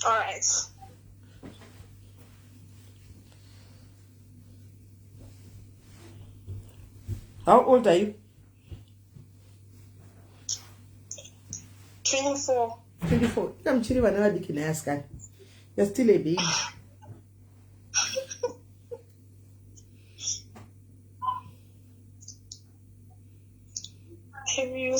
All right. How old are you? 24. 24. I'm chilling when I can ask. You're still a baby. Have you?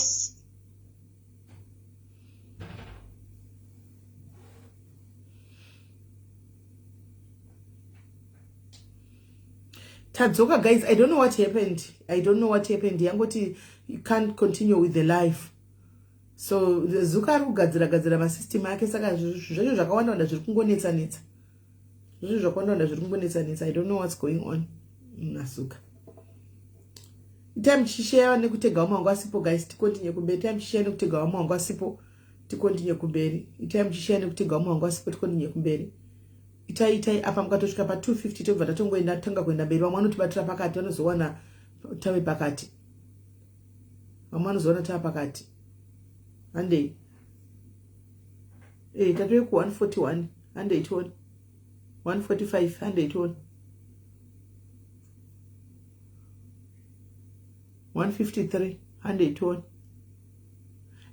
Tadzoka, guys, I don't know what happened. Yangoti, you can't continue with the life. So the Zuka gadzira masystem ake saka zvacho zvakawanda wanda zviri kungonetsa netsa. Zvacho zvakawanda wanda zviri kungonetsa netsa. I don't know what's going on. Nasuka. Time chishare nekutega wangu asipo, guys, tikontinue kumberi. Time chishare nekutega wangu asipo, tikontinue kumberi. Time chishare nekutega wangu asipo, tikontinue kumberi. Itai apa mukatosvika pa 250 tobva tatongoenda tanga kuenda mberi. Vamwe vanotibatira pakati, vanozowana tave pakati. Vamwe vanozowana tave pakati. Ande. Tatove ku 141 ande itone. 145 ande itone. 153 ande itone.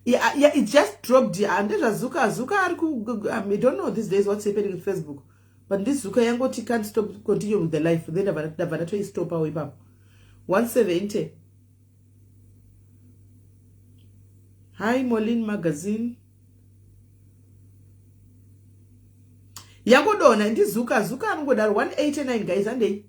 Yeah, it just dropped. And there's Zuka. I don't know these days what's happening with Facebook. But this Zuka Yangoti can't stop, continue with the life. Then the stop away back. 170. Hi, Molin Magazine. Yango Dona, and this Zuka I'm going to 189, guys, and they.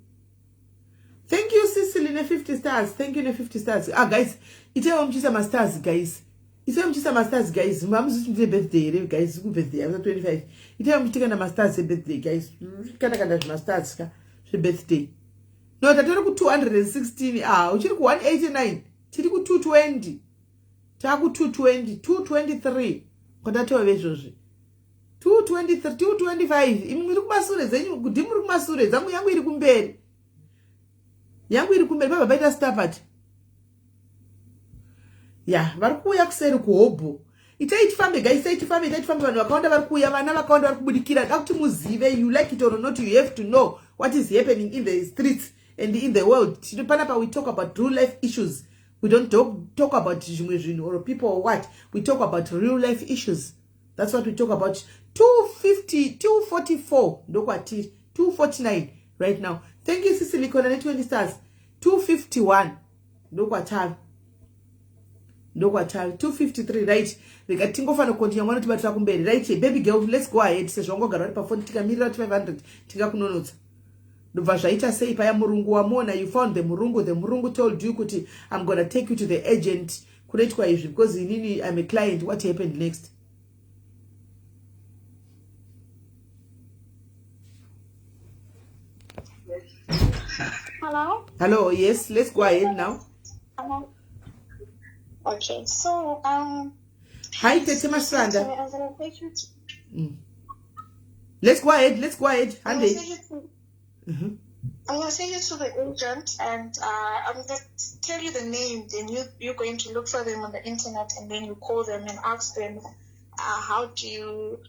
Thank you, Cecily, in 50 stars. Thank you, in 50 stars. Guys, it's a stars, guys. It's a masters, guys. Mom's birthday, guys. Birthday. I'm 25. It's a masters birthday, guys. Canada masters birthday. No, that's 216. Which is 189. Tiriku 220. Taku 220. 223. Kodato vejoji. 223. 225. Imiru masure. Zenyu kudimuru masure. Zangu yangu iri kumberi. Baba baita start. Yeah, varikuya kuseri kuhobho. Itaifambe, guys, itaifambe vanhu vakaunda varikuya, vana vakaunda varikubudikira. Dakuti muzive, you like it or not, you have to know what is happening in the streets and in the world. Panapa, we talk about real life issues. We don't talk about or people or what. We talk about real life issues. That's what we talk about. 250, 244, 249 right now. Thank you, Cecily, 20 stars. 251, Ndokwa 253, right? Tingofanira continue mwana tibatira kumberi, right? Baby girl, let's go ahead. Sezvongogara vari pafoni tikamirira 500 tingakunonotsa. Ndobva zvaita sei paya murungu wamona, you found the murungu told you kuti I'm going to take you to the agent kunoitwa izvi because inini I'm a client. What happened next? Hello, yes, let's go ahead now. Okay, so hi Tete Masanda. Let's go ahead. I'm gonna send you to the agent, and I'm gonna tell you the name. Then you're going to look for them on the internet, and then you call them and ask them, how do you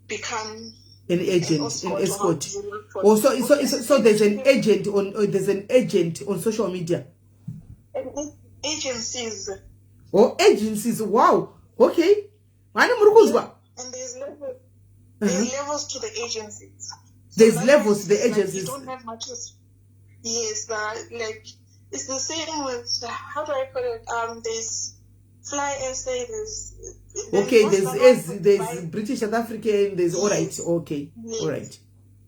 become an agent, an escort? So there's an agent on social media. Agencies. Oh, agencies! Wow. Okay. And there's levels to the agencies. There's levels to the agencies. You don't have much. Yes, like it's the same with how do I put it? There's Fly SA. There's British South African. There's all right. Okay. Yes.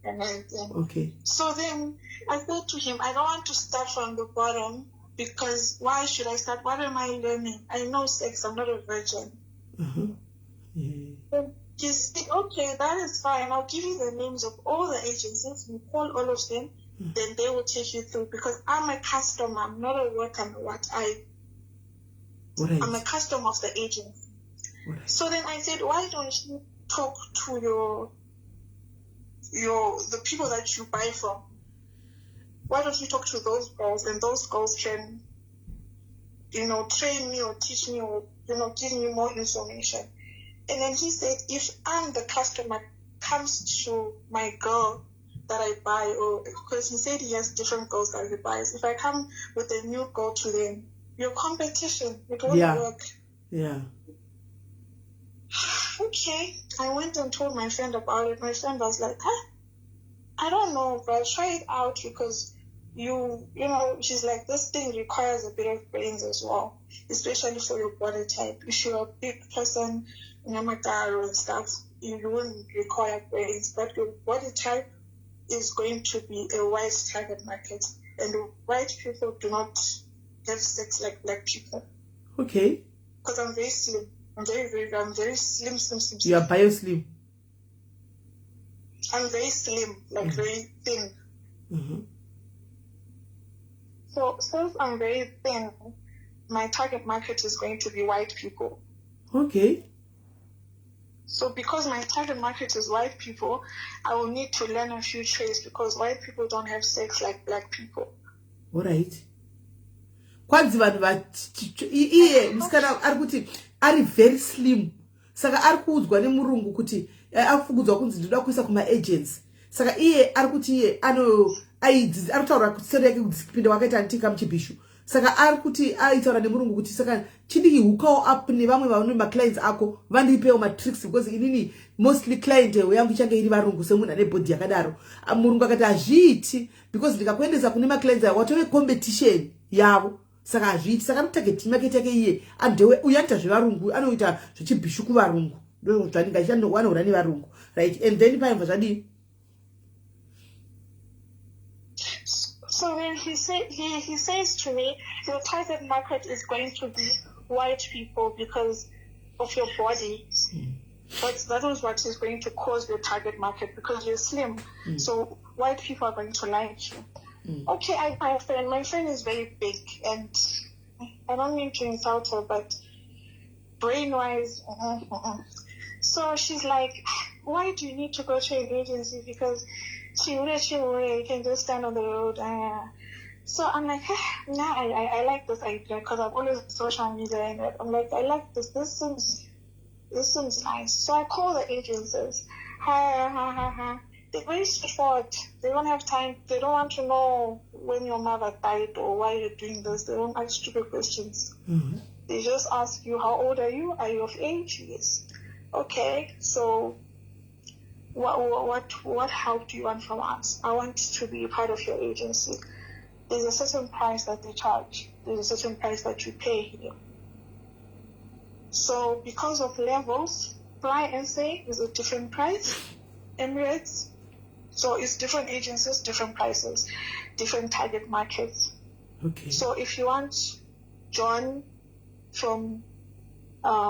All right. Okay. So then I said to him, I don't want to start from the bottom. Because why should I start? What am I learning? I know sex. I'm not a virgin. Yeah. He said, okay, that is fine. I'll give you the names of all the agencies. You call all of them. Then they will take you through. Because I'm a customer. I'm not a worker. I'm a customer of the agency. Right. So then I said, why don't you talk to the people that you buy from? Why don't you talk to those girls, and those girls can, train me or teach me or, give me more information. And then he said, if I'm the customer comes to my girl that I buy, or because he said he has different girls that he buys, if I come with a new girl to them, your competition, it won't work. Yeah. Okay. I went and told my friend about it. My friend was like, I don't know, but try it out because you know, she's like, this thing requires a bit of brains as well, especially for your body type. If you're a big person, and stuff, you wouldn't require brains, but your body type is going to be a wide target market, and white people do not have sex like black people. Okay. Because I'm very slim. I'm very slim. You are bio-slim. I'm very slim, like very thin. Mm-hmm. So since I'm very thin, my target market is going to be white people. Okay. So because my target market is white people, I will need to learn a few traits because white people don't have sex like black people. All right. Kwanzi vanhu iye musikana ari kuti ari very slim. Saka ari kuudzwa nemurungu kuti afugudzwa kunzi ndoda kuisa kuma agents. Saka iye ari kuti iye ari kutaura kuti seri yake kupinda wakaita antika muchibhishu. Saka ari kuti aitaura nemurungu kuti saka chidiki hukawo up nevamwe vanhu maclients ako vandipewo matricks because inini mostly client yangu ichange iri varungu semunhu ane body yakadaro. Murungu akati hazviiti because ndikakuendesa kune maclients avo watove competition yavo. Saka hazviiti, saka mutarget market yake iye andewe uyaita zvevarungu anoita zvechibhishu kuvarungu. Ndo zvandinga chanowana nevarungu. Right, and then paimva zvadii? So then he says to me, your target market is going to be white people because of your body. That was what is going to cause your target market because you're slim. So white people are going to like you. Okay, my friend is very big, and I don't mean to insult her, but brain-wise, So she's like, why do you need to go to an agency? Because you can just stand on the road. So I'm like, nah, I like this idea because I've always social media and I'm like, I like this. This seems nice. So I call the agencies. They're very straightforward. They don't have time. They don't want to know when your mother died or why you're doing this. They don't ask stupid questions. Mm-hmm. They just ask you, how old are you? Are you of age? Yes. Okay. So what help do you want from us? I want to be part of your agency. There's a certain price that they charge. There's a certain price that you pay here. So because of levels, Fly SA is a different price. Emirates. So it's different agencies, different prices, different target markets. Okay. So if you want John from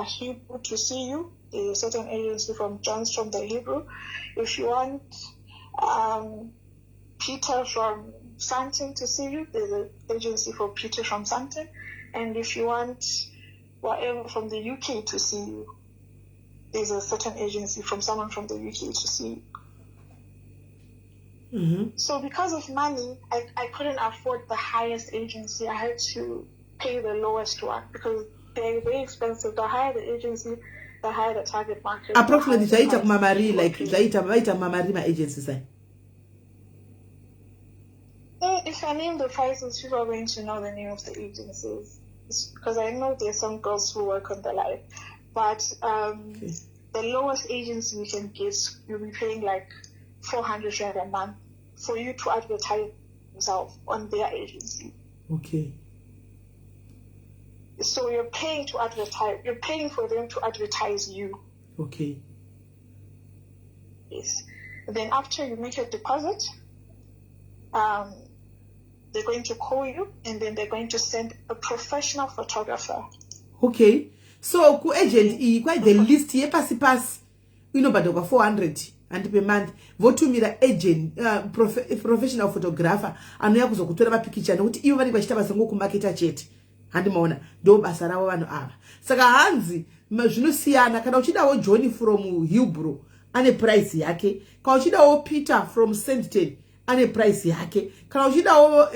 Hebrew to see you, there's a certain agency from John's from the Hebrew. If you want Peter from Santon to see you, there's an agency for Peter from Santon. And if you want whatever from the UK to see you, there's a certain agency from someone from the UK to see you. Mm-hmm. So because of money, I couldn't afford the highest agency. I had to pay the lowest one because they're very expensive. The higher the agency, the higher the target market. Approximately, Zaita Mamari, like Zaita Mamari, my agency say. If I name the prices, people are going to know the name of the agencies. Because I know there's some girls who work on the live. But the lowest agency you can get, you'll be paying like 400 Rand a month for you to advertise yourself on their agency. Okay. So you're paying to advertise. You're paying for them to advertise you. Okay. Yes. Then after you make a deposit, they're going to call you and then they're going to send a professional photographer. Okay. So ku agent quite the list ye pass but over 400 and per month votumira agent professional photographer anoya kuzokutora mapikicha nokuti ivo vanenge vachita basa ngokumaketa chete handimaona ndo basa ravo vanhu ava saka hanzi zvinosiyana kana uchidawo John from Hebrew ane price yake kana uchidawo Peter from Sandton ane price yake kana uchidawo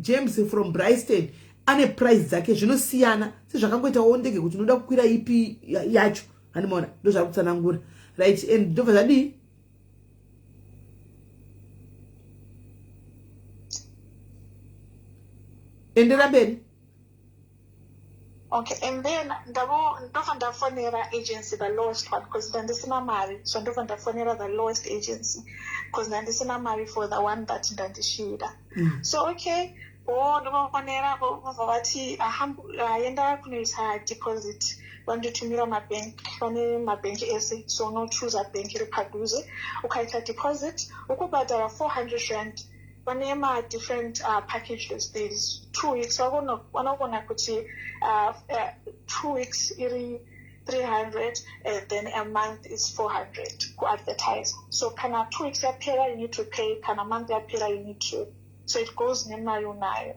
James from Bryston ane price dzake zvinosiyana sezvakangoitawo ndege kuti unoda kukwira ipi yacho handimaona ndo zvakutsanangura right and ndobva zvadii endera mberi. Okay, and then ndofanda fonera agency, the lowest one, because ndandisina mari. So ndofanda fonera the lowest agency, because ndandisina mari for the one that ndandishida. So okay, ndofonera vavati aenda kunoisa deposit. Vandotumira mabank, pane mabank ese, so no choose a bank iri padhuze. Ukaita deposit, ukubhadhara 400 rand. Vanema different packages. There's 2 weeks. Vanogona kuti 2 weeks iri 300, and then a month is 400 to advertise. So kana 2 weeks yapera, you need to pay. Kana month yapera, you need to. So it goes nemari unayo.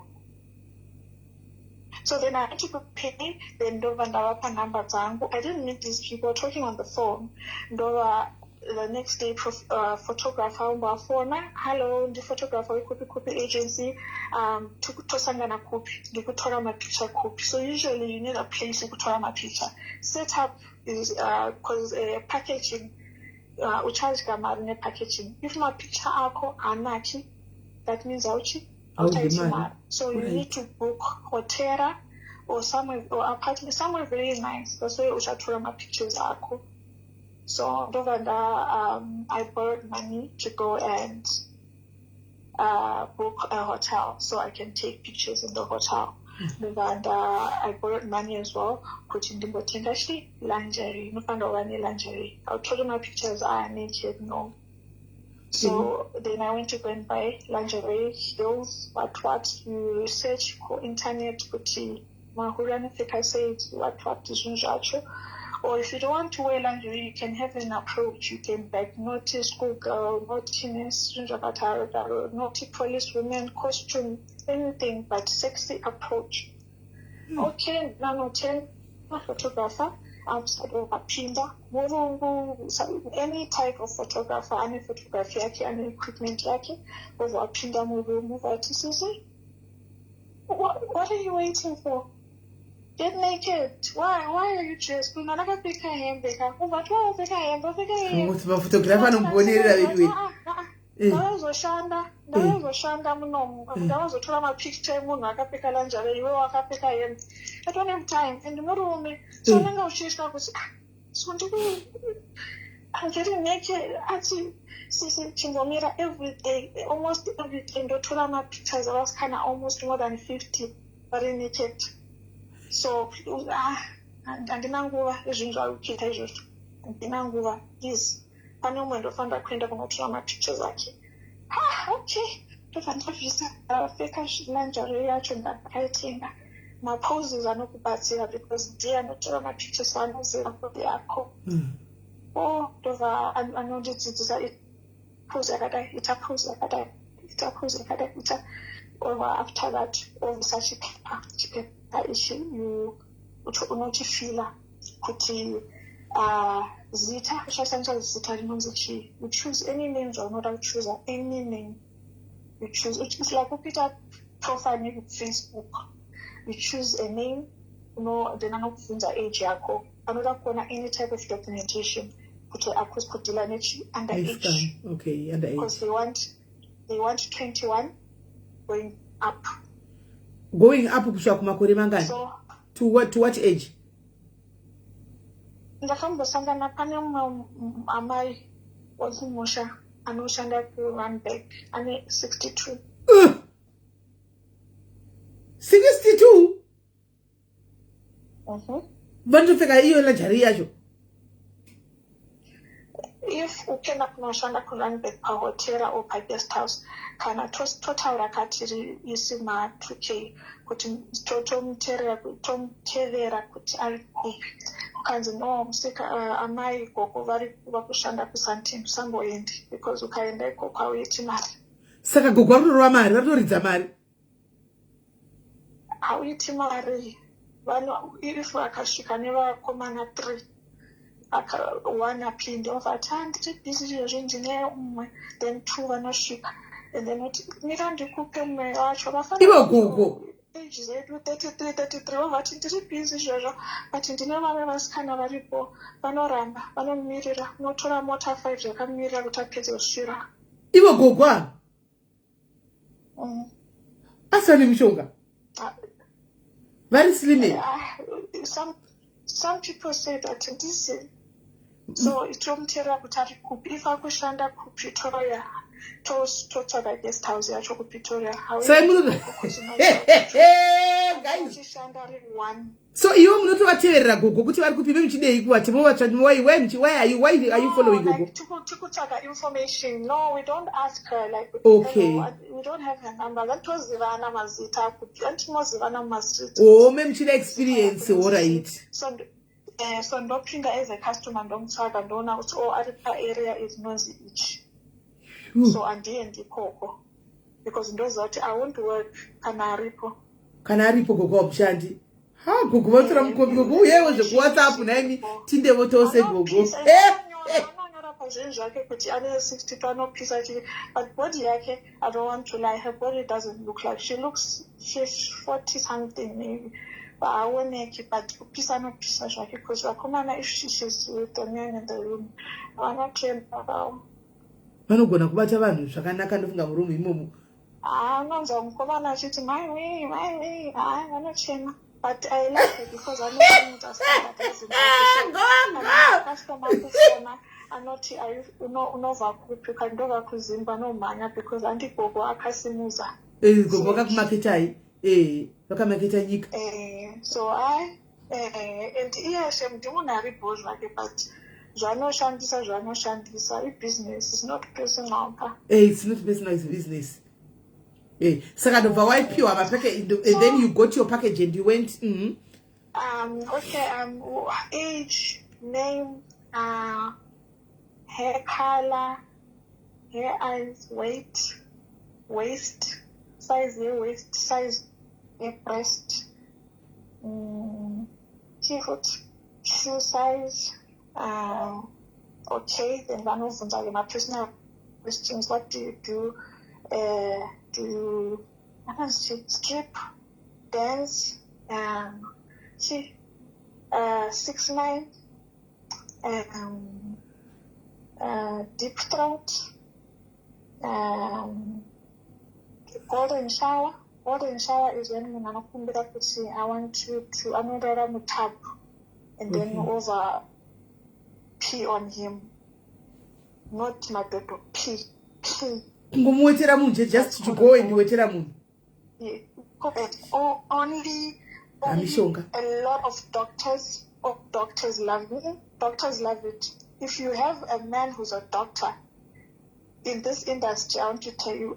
So then I had to pay. Then ndova ndavapa number dzangu. I didn't meet these people talking on the phone. Ndova the next day photographer umbafona, hello, ndi photographer wekupi agency, tosangana kupi, ndikutora mapicha kupi. So usually you need a place kutora mapicha. Setup is because packaging, ucharge kamari ne packaging. If mapicha ako anaki, that means auchi. So you need to book hotel or somewhere or apartment somewhere very nice. That's why uchatora mapictures ako. So I borrowed money to go and book a hotel so I can take pictures in the hotel. And I borrowed money as well. Lingerie. Lingerie. I told my pictures are naked, no. So then I went to go and buy lingerie, heels, what you search for internet, what is. Or if you don't want to wear lingerie, you can have an approach. You can notice schoolgirl, notice naughty police women costume, anything but sexy approach. Okay, now tell a photographer outside of a pinda, any type of photographer, any photography, any equipment, over a pinda, move out to see. What are you waiting for? Get naked. Why are you dressed? We not have pick a hand, Becca. Oh, but why pick a hand? What's my photographer? No body. That was a shanda. That was a shanda. No, that was a trauma picture. Moon, I got pick a lingerie. You will have pick a hand. I don't have time. And the mother woman, so I know she's not. So I'm getting naked. Actually, Chingomira every day, almost every day. The trauma pictures I was kind of almost more than 50, very naked. So andinanguva izvinhu zvakuita izvozvo andinanguva please pane umwe ndofanira kuenda kunotora mapictures ake okay ndobva ndabvisa ndapfeka lingerie yacho ndakaitenga maposes anokubatsira because ndiye anotora mapictures anoziva kodi yako ndobva anondidzidzisa pose yakadai ita pose yakadai ita pose yakadai ita over after that ovisa chipepa issue unochifila kuti zita uchashandisa zita rinonzi chii. You choose any name zvaunoda kuchoose, any name you choose. It's like kupita profile maybe Facebook, you choose a name, then anokubvunza age yako, anoda kuona any type of documentation kuti akuzodila nechi underage. Okay, underage. Because they want 21 going up. Going up kusvika kumakore mangani? So to what age? Ndakambosangana pane amai wakumusha anoshanda ku1 bank ane 62. 62? Vandopfeka iyo lingerie yacho. If ukenda kunoshanda ku1 bank pahotera or paguest house kana totaura katiri isima 2k kuti tomutevera kuti ari kupi ukanzi no musika amai ikoko vari kushanda kusantim samboendi because ukaenda ikoko hauiti mari. Saka gogo varitorova mari, varitoridza mari. Hauiti mari. Vanhu if vakasvika nevakomana 3 one apinde ovati ndiri busy izvozvi ndine umwe, then 2 vanosvika and then mira ndikupe mumwe wacho ivo gogo age zedu 33 ovati ndiri busy izvozvo but ndine vamwe vasikana varipo vanoramba vanomirira unotora mota 5 zvakamirira kuti apedze kusvira ivo gogo asi ane mushonga Very slim. Some people say that this is so it won't tell if I could stand up Pretoria to the guest house at Pretoria. So I'm guys. So you want to watch Gogo? Kuti vari kupiwe mchidei kuwati why are you following Gogo? Like, information. No, we don't ask her. Like, okay. We don't have her number. That was Zivana Mazita. Zivana Mazita. Oh, mem chile experience, all right. So ndopinda as a customer ndomtsvaga ndona kuti aripa area is noisy each. So andiye ndikoko because ndoziva kuti I won't work kana aripo Gogo mushandi. Ha Gogo vatora mukombi Gogo uyewo zvekuwhatsapp naimi tinde votose Gogo. Anonyora pazvinhu zvake kuti ane 60 anopisa chii but body yake I don't want to lie, her body doesn't look like she's 40 something maybe. But I won't make it, but pisa no pisa zvake because vakomana if she's with the man in the room vanochema vavo vanogona kubata vanhu zvakanaka ndofunga murumu imomo. Unonzwa mukomana achiti my way vanochema. But I like it because I know it as customer persona anoti unova kupi kandova kuzimba nomhanya because andigogo akasimuza. Gogo akakumaketai. Vakamaketa nyika. So and Ashawo ndimunhu ari boss zvake but zvanoshandisa business is not personal. It's not personal, it's business. Saka ndobva waipiwa mapackage and then you got your package and you went okay, age, name, hair color, hair eyes, weight, waist size, waist size, breast, shoe size, okay, then one of them are my personal questions. What do you do? Do you strip, dance, 6'9", deep throat, golden shower. Golden shower is when I want you to another tap and then over pee on him, not my daughter pee. Ngumuwetera munhu just to go and wetera munhu. Yeah, only a lot of doctors love me. Doctors love it. If you have a man who's a doctor in this industry, I want to tell you,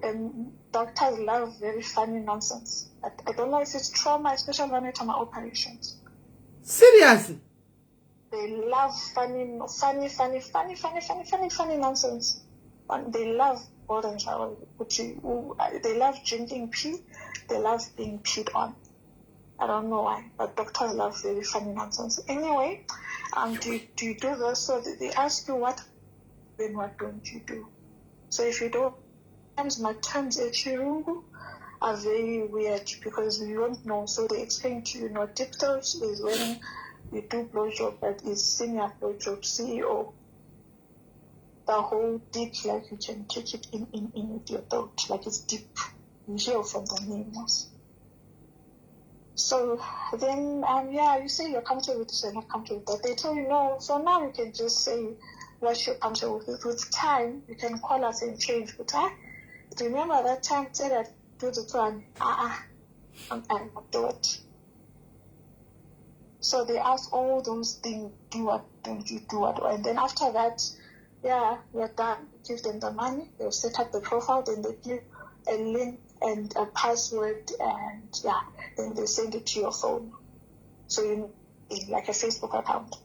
doctors love very funny nonsense. I don't know if it's trauma, especially when it's my operations. Seriously? They love funny nonsense. And they love golden shower. They love drinking pee. They love being peed on. I don't know why, but doctors love very funny nonsense. Anyway, do you do this? So they ask you what, then what don't you do? So if you don't, sometimes my terms at Chirungu are very weird because you don't know. So they explain to you, deep throat is when you do blowjob, but it's senior blowjob, CEO. The whole deep, like you can take it in with your throat, like it's deep. You hear from the names. So then, you say you're comfortable with this and not comfortable with that. They tell you no. So now you can just say what you're comfortable with. With time, you can call us and change. But remember that time said that do the plan. I'm not do it. So they ask all those things. Do what? Don't you do what? And then after that, you're done. Give them the money. They'll set up the profile. Then they give a link and a password, and then they send it to your phone. So you like a Facebook account.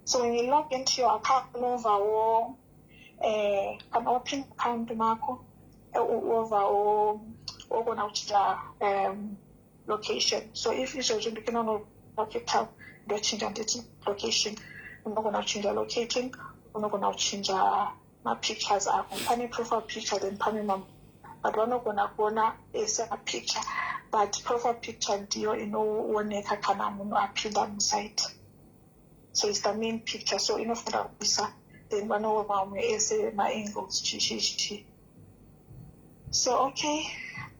So when you log into your account over an open account marco over location. So if you're just looking on a account, don't change the location. I'm not gonna change the location. I'm not gonna change my pictures are funny profile picture then funny mom. But we're not gonna go is a picture. But profile picture one appeal on the site. So it's the main picture. So for the visa, then one over my essay, my angles, So okay.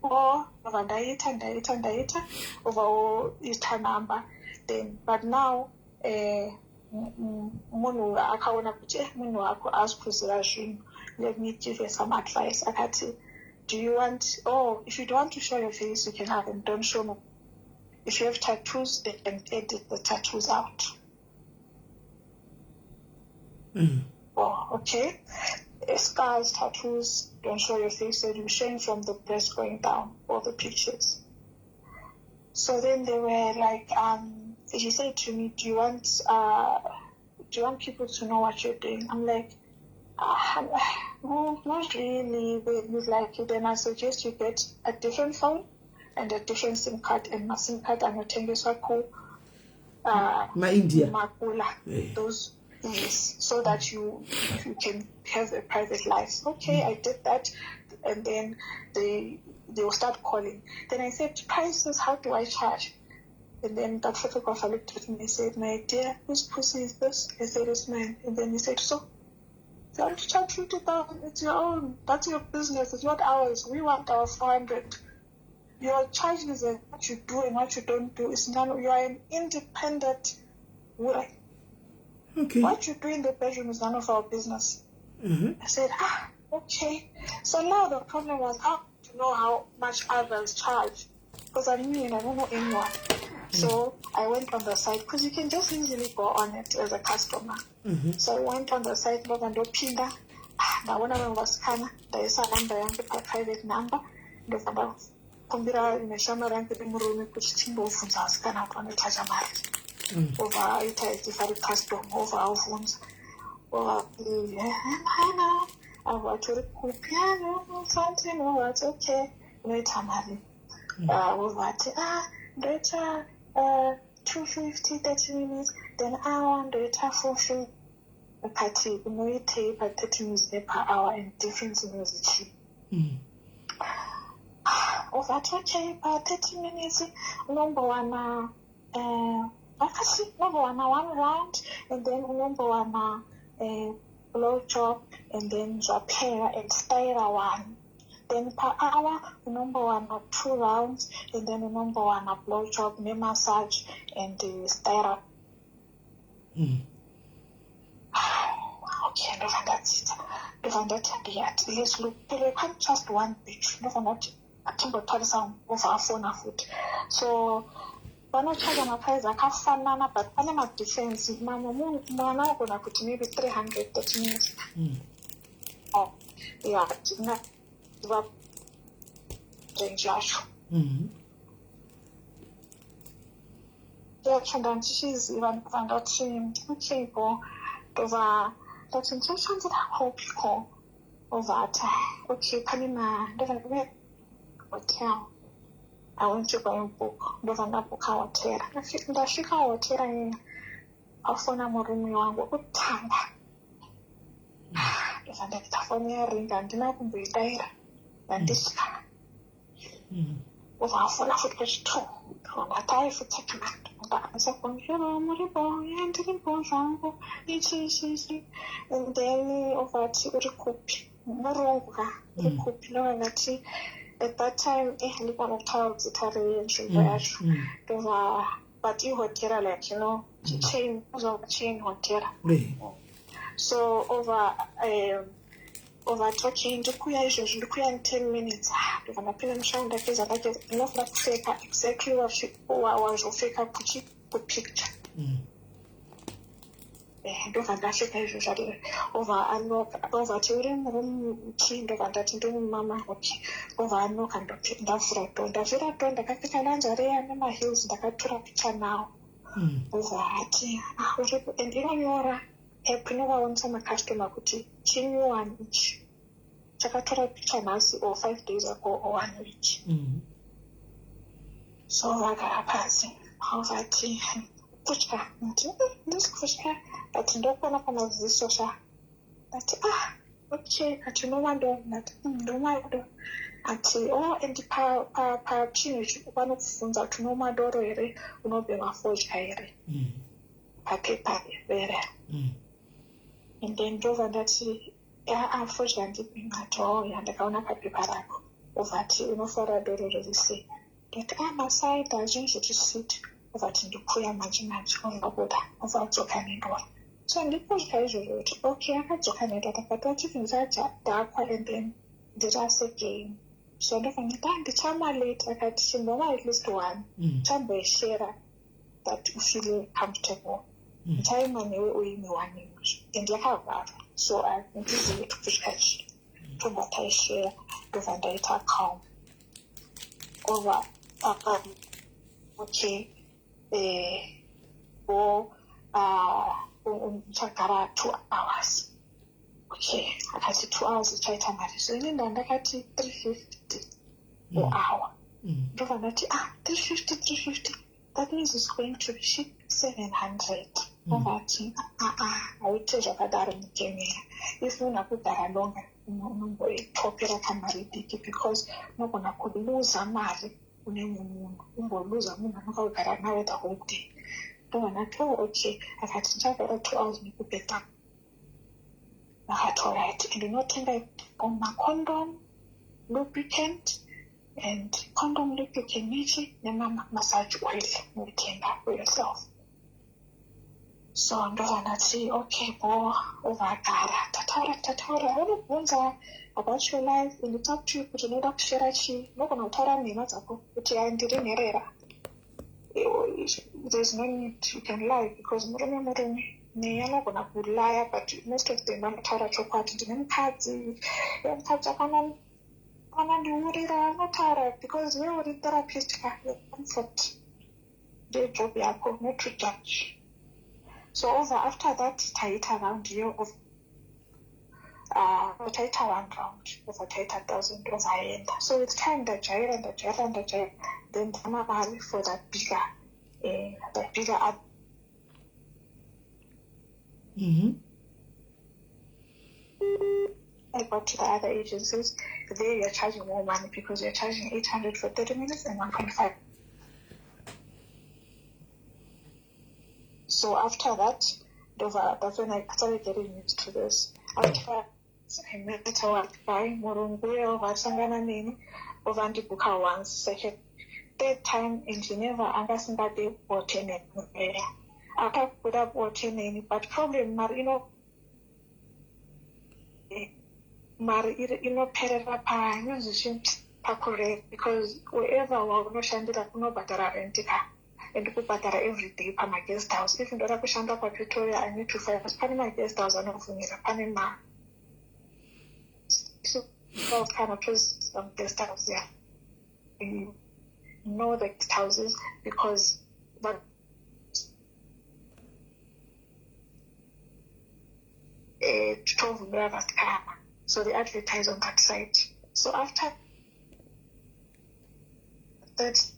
or over ndaita over ita number. Then but now munhu akaona kuti munhu wako asikuzira zvinhu, let me give you some advice. Akati, do you want, if you don't want to show your face, you can have them, don't show me. If you have tattoos, they can edit the tattoos out. Okay. Scars, tattoos, don't show your face, so you're showing from the breast going down, all the pictures. So then they were like, she said to me, do you want people to know what you're doing? I'm like, no, not really. They was like, then I suggest you get a different phone and a different SIM card, and my SIM card and your so cool. My India. Those. Yes, so that you can have a private life. Okay, I did that, and then they will start calling. Then I said, prices, how do I charge? And then that photographer looked at me and said, my dear, whose pussy is this? I said, it's mine. And then he said, so you want to charge 50,000? It's your own. That's your business. It's not ours. We want our 400. Your charge is what you do and what you don't do. It's none. You are an independent woman. Okay. What you do in the bedroom is none of our business. I said, okay. So now the problem was how to know how much others charge. Because I mean, I don't know anyone. So I went on the site, because you can just easily go on it as a customer. So I went on the site, ndopinda, ndaona vanhu vasikana, ndaisa number yangu private number, ndofamba kumbira neshamwari yangu nemurume kuti timbobvunza vasikana kuti vanochaja mari. Over it if I custom over avunza. Over haina avaturi kupiano something over it's okay. Noita mari. Over ndoita 250 30 minutes, then hour ndoita 450. Ukati unoite pa 30 minutes per hour and difference in music. Over okay pa 30 minutes number one number one round, and then number one blow job, and then repair and style one. Then per hour, number one 2 rounds, and then number one blow job, massage, and style. Okay, no, that's it. No, that's it. Let's look. You can't just one bitch. No, not. I think we'll tell some over a phone a foot. So. Vanochaja maprice akafanana, but pane madifference. Mwana wagona kuti maybe 300 30 minutes. Yeah, ndinava range yacho. Yacho ndandichiziva ndobva ndati okay bo, ndobva ndati ndichanzira hopiko ovati okay pane ndobva ndive hotel. I went to go and book. Ndova ndabuka hotera. Ndasvika hotera ina. Afona murume wangu kutanga. Ndova ndakafonera ringa ndina kumboidaira. Ndandisika. Afona futi pachitoro. Ndatai futi checkmate. Ndakanisa kunjira muribo. Ndiribo zvangu. Ichi. And then ovati uri kupi. Murunga. Uri kupi. Ndova ndati. At that time, I was told but you hotel, like, you know, chain hotel. So over talking, in 10 minutes, enough like fake exactly what was fake picture. Ndova ndasvika izvo over tiuri murumu ndova ndati ndomumama okay over anoka ndavhura dho ndakapfeka lanjareya nemaheels ndakatora picha nawo over ati uripo and inonyora app inovaonesa makastoma kuti chinyuwani ichi chakatora picha nhasi or 5 days ago or 1 week. So vagara pasi ovati kutya ndisi kutya but ndokona pamaziso sha ati okay ati nomando ndati ndomando ati and pa chinhu vanokubvunza kuti unomadoro here unobhema fodya here papepa here and then ndova ndati fodya ndibhema to ndakaona papepa rako uvati unofara doro risi ndati Masai ndazvinji tisiti uvati ndikuya manje ungabuda uvatsoka nendora so ndikudya izvozvo kuti okay akadzoka nendora takati chibvunza dhakwa and then ndirase game so ndofanira ndichama late akati chimbova at least one chamboishera that you feel comfortable ndichaima newe uime one and yakavhara so ndizive kuti kusvika chi tobva taishera ndobva ndaita calm over okay chagara 2 hours okay akati 2 hours ichaita mari so ini ndakati 350 per hour ndobva ndati 350 that means it's going to be 700 ndobvati hauite zvakadaro mukemera if una kugara longa unomboitopera kamari diki because unogona kuluza mari kune munhu umboluza munhu anokagara nawe the whole day ndobva ndati okay akati ndichagara 2 hours nekupeta akati alright and unotenga macondom lubricant and condom lubricant nichi massage oil unotenga for yourself so ndobva ndati okay bo ovagara tataura unobvunza about your life and talk to you kuti unoda kushera chii unogona kutaura nhema dzako kuti ndiri nherera there's no need you can lie because murume neya anogona kulaya but most of them vanotaura chokwadi ndine mukadzi anandiurira anotaura because we uri therapist comfort ndejob yako not to judge so over after that taita round year of taita one round over taita 1000 ovaenda so with time ndajaira then ndamavali for that bigger up I got to the other agencies. There you're charging more money because you're charging 800 for 30 minutes and 1.5. So after that, that's when I started getting used to this. After I met our guy, Morunguya, Vasangana Nini, over and Buka once, second, third time in Geneva, Angasinda de Botene. After put up Botene, but problem, mari inoperera pakure because wherever waunoshandira kunobhadhara rentika and kubhadhara every day pamaguest house if ndoda kushanda kwaPretoria I need to find pane maguest house anobvumira pane so kind of choose some guest house there you know the guest houses because but so they advertise on that site. So after that,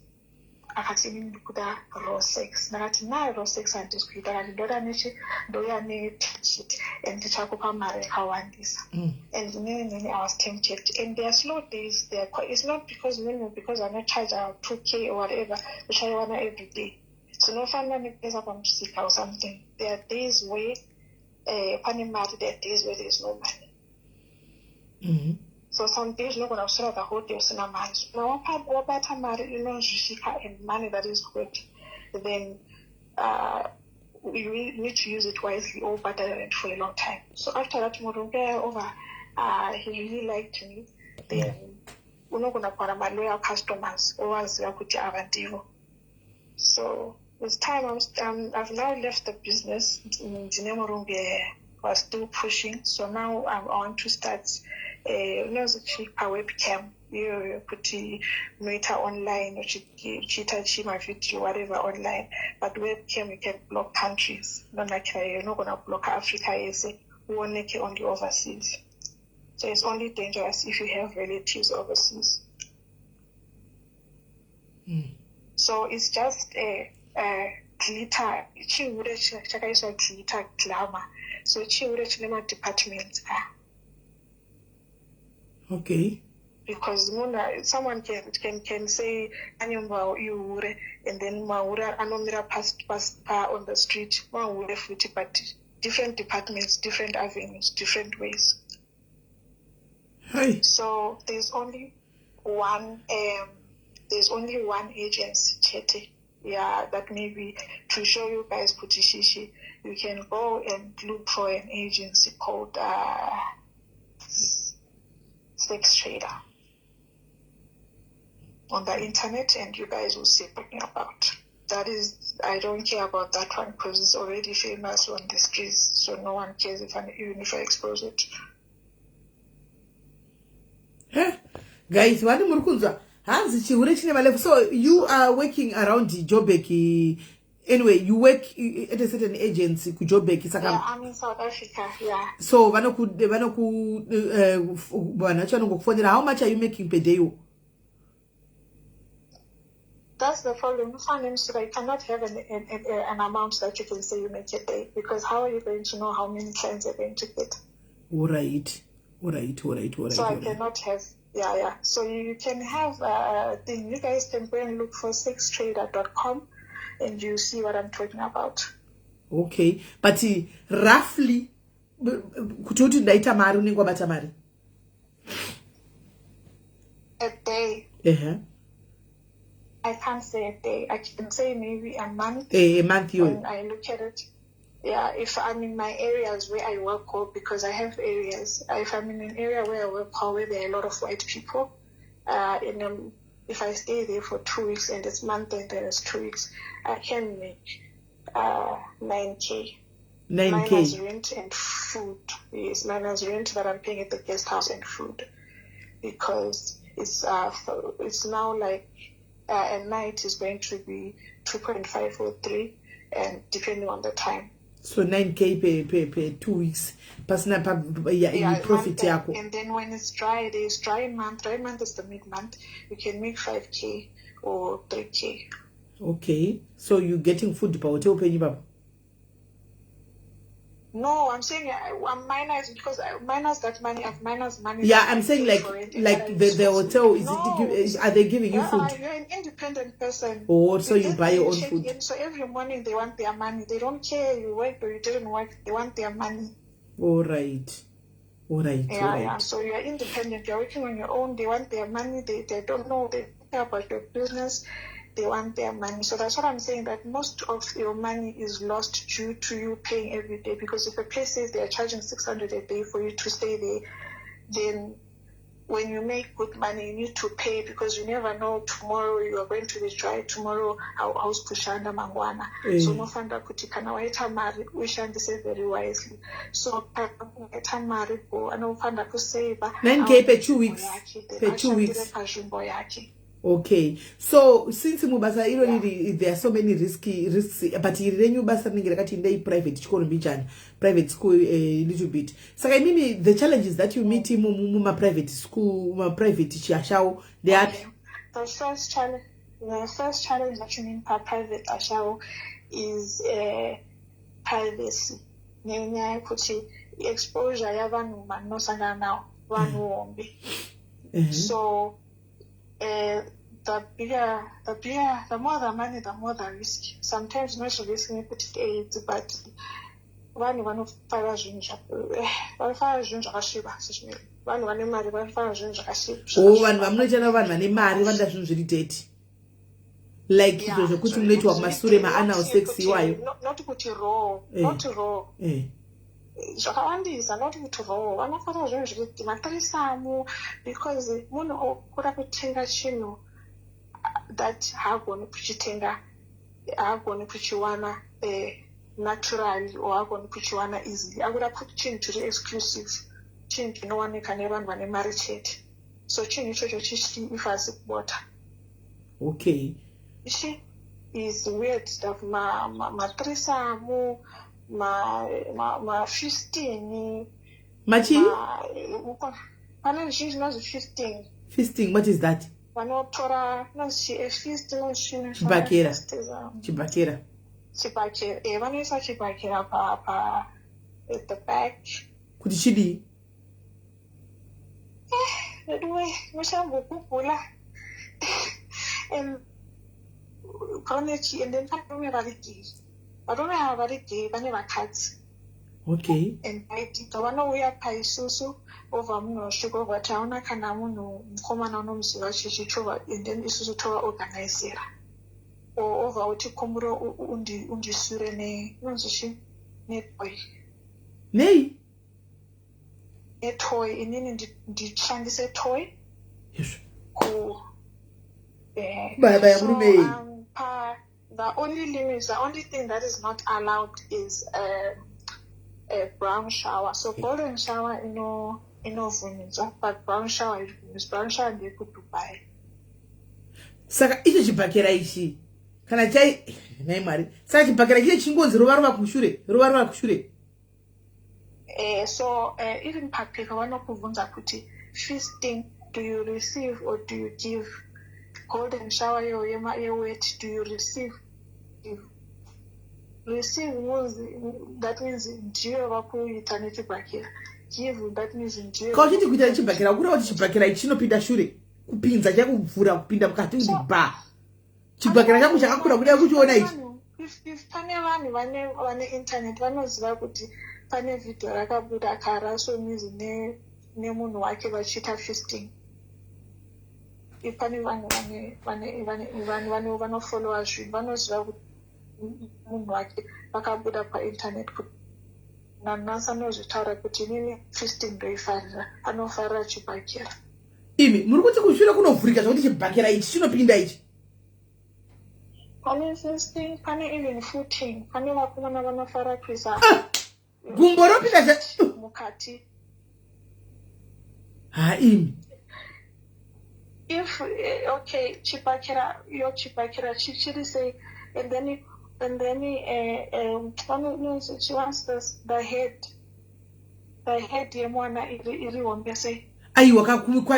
I had seen the raw sex. Now raw sex and discreet. I did not need shit and the Chakupa Marika one this. And then I was tempted. And there are slow days. It's not because I'm not charged out 2K or whatever, which I want every day. So no family pays up on sick or something. There are days where there are days where there is no money. So some days you're going to serve the whole day in a month. Now, what better money, and money that is good, then we need to use it wisely or better than for a long time. So after that, he really liked me. Then we're not going to put my loyal customers or as we are. So with time, I've now left the business. Was still pushing, so now I want to start a webcam. You put meter online or cheat my video, whatever online. But webcam you can block countries. Not like you're not gonna block Africa. You say we won't make it only overseas. So it's only dangerous if you have relatives overseas. So it's just a glitter. Glitter glamour. So chiure departments are. Okay. Because someone can say anyumba you and then maura anomira past on the street maure futi but different departments, different avenues, different ways. Hey. So there's only there's only one agency, Chete. Yeah, that maybe to show you guys Kutishishi, you can go and look for an agency called Sex Trader on the internet, and you guys will see what I'm about. That is, I don't care about that one because it's already famous on the streets, so no one cares even if I expose it. Guys, what do you so you are working around Joburg. Anyway, you work at a certain agency ku Joburg. Yeah, I'm in South Africa. Yeah. So how much are you making per day? That's the problem. So I cannot have an amount that you can say you make a day, because how are you going to know how many clients you're going to get? All right. So I cannot have. Yeah. So you can have a thing. You guys can go and look for sextrader.com and you see what I'm talking about. Okay. But roughly, kututi ndaita mari unengwa bata mari? A day. I can't say a day. I can say maybe a month. A month, when I look at it. Yeah, if I'm in my areas where I work, because I have areas. If I'm in an area where I work, where there are a lot of white people, if I stay there for 2 weeks and it's month and then it's 2 weeks, I can make 9K. 9K. Minus rent and food. Yes, minus rent that I'm paying at the guest house and food, because it's now like a night is going to be 2.5 or 3, and depending on the time. So 9K per 2 weeks. Personal profit. And then when it's dry, there's dry month. Dry month is the mid-month. You can make 5K or 3K. Okay. So you're getting food per hotel penny. No, I'm saying I'm minus, because I minus that money. I've minus money. Yeah, I'm saying like the hotel are they giving you food? You're an independent person. Oh, so you buy your own food. So every morning they want their money. They don't care you worked or you didn't work. They want their money. All right. Yeah. So you're independent. You're working on your own. They want their money. They don't know. They don't care about your business. They want their money. So that's what I'm saying, that most of your money is lost due to you paying every day. Because if a place says they're charging 600 a day for you to stay there, then when you make good money, you need to pay, because you never know tomorrow you are going to be dry. Tomorrow house kushanda mangwana. So no fanda kuti kana waita mari ushandise very wisely. So waita mari go anofanda kuseva 9K per 2 weeks. Per 2 weeks. Okay, so since mubasa there are so many risks, but irenyu basa ningira kati ndai private chikoro mbichana private school a little bit. So I mean the challenges that you meet in private school, private Ashawo, they are the first challenge that you meet per private Ashawo is privacy. Nenya kuti exposure ya vanhu vanosangana navo vanhu hombe. So the more the money, the more the risk. Sometimes not risk in put it AIDS, but one of fire junja kashiba. One mari fire junja kashiba. Oh, one mamnojana one mani mari vanda zviri date. Like izvo kuti munoitwa masure maana sexy wayo. Not kuti raw, not raw. Zvakawandisa not kuti raw. Vanofara zvinhu zviri matarisamu, because munhu okura kutenga chinhu that hagoni kuchiwana naturally or hagoni kuchiwana easily. Akuda kuti chinhu chiri exclusive, chinhu chinowanika nevanhu vane mari chete. So chinhu ichocho chichifasi kubota. Okay. Ishi is weird stuff. Matrisamu, ma fisting. Machi? Fisting. Fisting, what is that? Vanotora chibakera. Vanoisa chibakera pa at the back. Kuti chidi? Anyway, mushambukukula. And then I don't know how very gay, but never cuts. Okay. And I wanna wear paisusu over muno sugar, but I wanna kanamuno, common on Chichova, and then isusu to organize or over what you come undi surene, no sushi, net boy. Nay. A toy, in the Chinese a toy. Yes. Oh, the only limits, the only thing that is not allowed is a brown shower. So golden shower, but brown shower is brown shower and they could buy. Saka icho chibhakera ichi kana chai nai mari saka chibhakera chine chingonzi ruva kushure. So even pakeka vanokubvunza kuti feasting, do you receive or do you give? Golden shower wet, do you receive? Receive means that means ndiyo vakuita nechibhakera. Give that means ndiyo. Kauchiti kuita nechibhakera kuri kuti chibhakera ichi chinopinda shure kupinza chakuvhura kupinda mukati kuti chibhakera changu chakakura kuda kuchiona ichi. If pane vanhu vane internet vanoziva kuti pane video rakabuda karaswo mizi nemunhu wake vachiita feasting. If pane vanhu vanofollowa zvinhu vanoziva kuti munhu wake vakabuda painternet kuti nanhasi anozvitaura kuti inini feasting ndoifarira, anofarira chibhakera. Imi muri kuti kushure kunovhurika zvokuti chibhakera ichi chinopinda ichi. Pane feasting, pane even footing, pane vakomana vanofara kuisa gumbo ropinda mukati. Imi. If okay, chibhakera chichiri say, and then she wants the head yemwana iri hombe say. Aiwa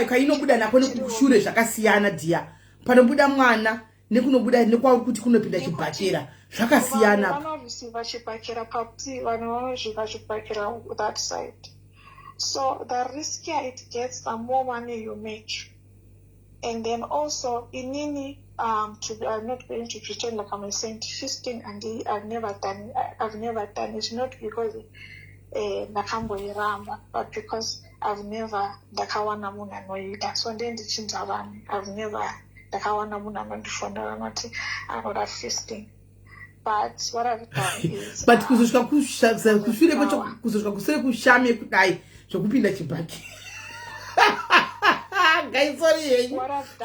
kainobuda nako nekushure zvakasiyana dia. Panobuda mwana nekunobuda nekwakuti kunopinda chibhakera zvakasiyana. Vanorisiva chibhakera paputi, vanorisiva chibhakera that side. So the riskier it gets, the more money you make. And then also, inini, I'm not going to pretend like I'm a saint. Feasting and I've never done it, not because nakambo iramba, but because I've never dakawana muna noida. So then the chinzavani, I've never dakawana muna mandifona mati. I'm not a feasting. But what I've done is but kuzoshka kushure kusure kushame kudai zvokupinda chibhakera. Guys, sorry.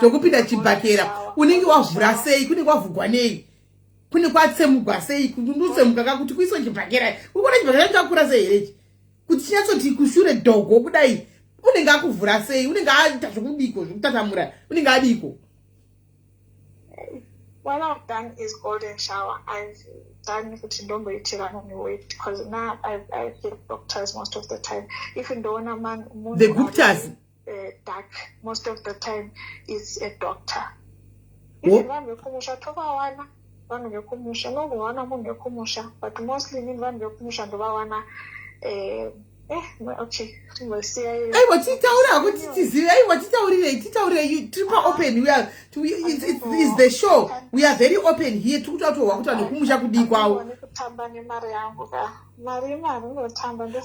Zvokupinda chibhakera unenge wavhura sei, kunenge wavhugwa nei, kune kwatsemugwa sei, kundutsemuka kakuti kuiswa chibhakera. Ukuona chibhakera chakura sei here kuti chinyatsoti kushure dhogo kudai unenge akuvhura sei, unenge aita zvokudiko zvokutatamura, unenge adiko. What I've done is golden shower. I've done it weight because now I get doctors most of the time. Even though a man the doctors dark most of the time is a doctor. What? But mostly in one okay, open. We are it's the show. We are very open here to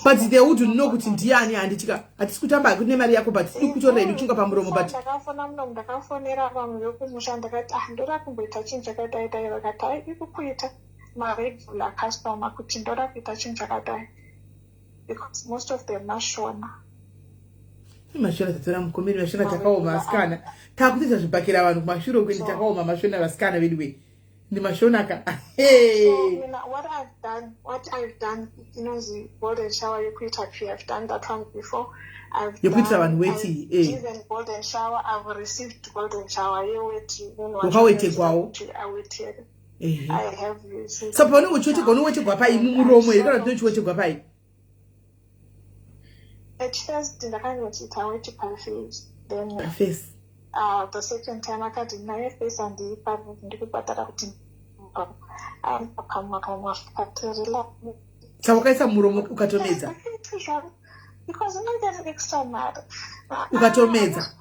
but they would know kuti ndiani anditika atikutamba kune mari yako but ikutora iduchinga pamuromo but ndakafonera vanhu vekumusha ndakati ndora kumboita chinhu chakadai vakati ikukuita maregular customer kuti ndora kuita chinhu chakadai because most of them mashona tatora mukomeri mashona takaoma vasikana takutoita zvibhakera vanhu kumashure kwendi takaoma mashona vasikana vedu we ni mashonaka. So, what I've done, the golden shower you put up here, I've done that one before. I've given golden shower, I've received golden shower. I have received. So, at first, in the kind of it, I went to confuse. Then, the second time I got in my face and the part of the battery. Sawakaisa muromo ukatomedza. Because not that extra mad. Ukatomedza.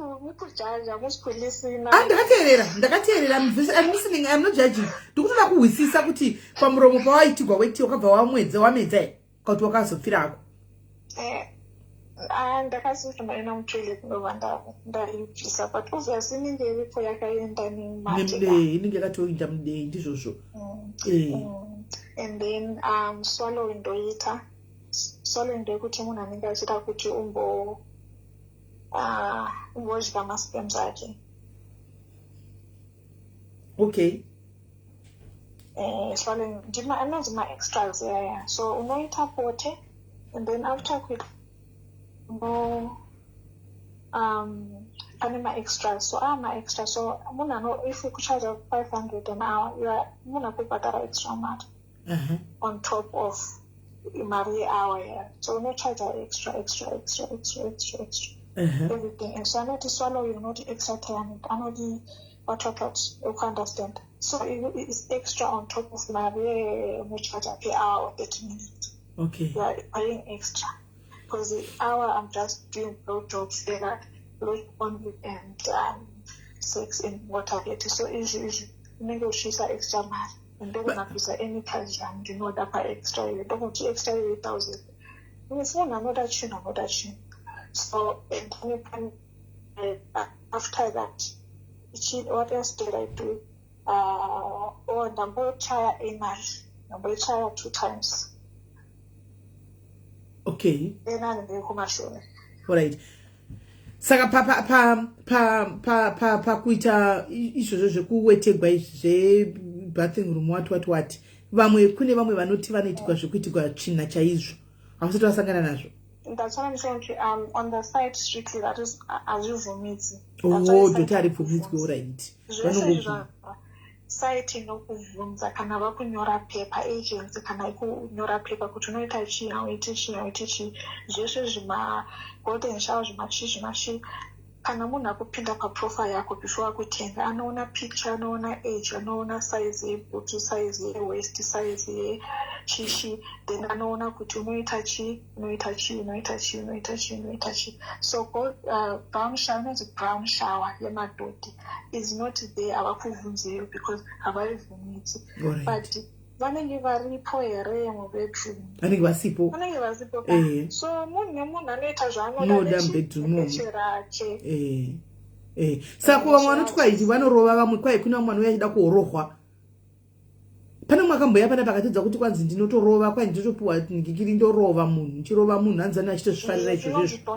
Ndakateerera I'm listening, I'm not judging. Ndikutoda kuhwisisa kuti pamuromo pawaitigwa weti wakabva wamedza. Kuti wakazopfirako. Ndakazofamba ina mutoilet ndobva ndaibvisa, but obviously inenge iripo yakaenda nematega. Inenge yakatoinda mudei ndizvozvo. And then swallowing ndoita. Swallowing ndekuti munhu anenge achida kuti umbodya mastems ake. Okay. Swallowing anonzi ma-extras yaya. So unoita pote, and then after quit pane ma-extras. So ma-extras. So if you charge 500 an hour, munhu akubhadhara extra mari on top of mari hour. Yeah. So no charge extra. Everything. And so I know to swallow, you know the extra time. I know the what you can understand. So it's extra on top of my charge per hour 30 minutes. Okay. You are paying extra. Because the hour I'm just doing blow jobs there, blow on and sex in water. So easy. Negotiate extra money. And then when I any price and you know that by extra, you don't want to extra 8,000. It's one another tune. So after that, what else did I do? Number try email, number try 2 times. Okay. Then I'm going alright. Saka pa kuita izvozvo zvekuwetegwa bathing room what vamwe kune vamwe vanoti vanoitirwa zvekuitirwa tsvina chaizvo hausati wasangana nazvo. That's what I'm saying. On the site strictly, that is azvivhumidzi. Doti haribvumidzwi. Alright. Zvese site inokubvunza kana vakunyora paper agents kana kunyora paper kuti unoita chii auiti chii zveshe zvima golden shower zvimachi kana munhu akupinda paprofile yako before akutenga anoona picture, anoona age, anoona size yebhutsu, size yewaist, size yechichi, then anoona kuti unoita chii. So brown shower, inonzi brown shower yemadhodhi is not there, havakubvunzei because havaivhumidzi. But vanenge varipo here mubedroom, vanenge vasipo. So munhu nemunhu anoita zvaanoda nechirake. Saka vamwe vanoti kwaiti vanorova vamwe, kwai kuna mwana uya achida kuorohwa. Pane mwakamboya pana pakatedza kuti kwanzi ndinotorova, kwai ndinotopuwa ngikiri ndorova munhu, ndichirova munhu hanzani achitozvifarira izvozvo.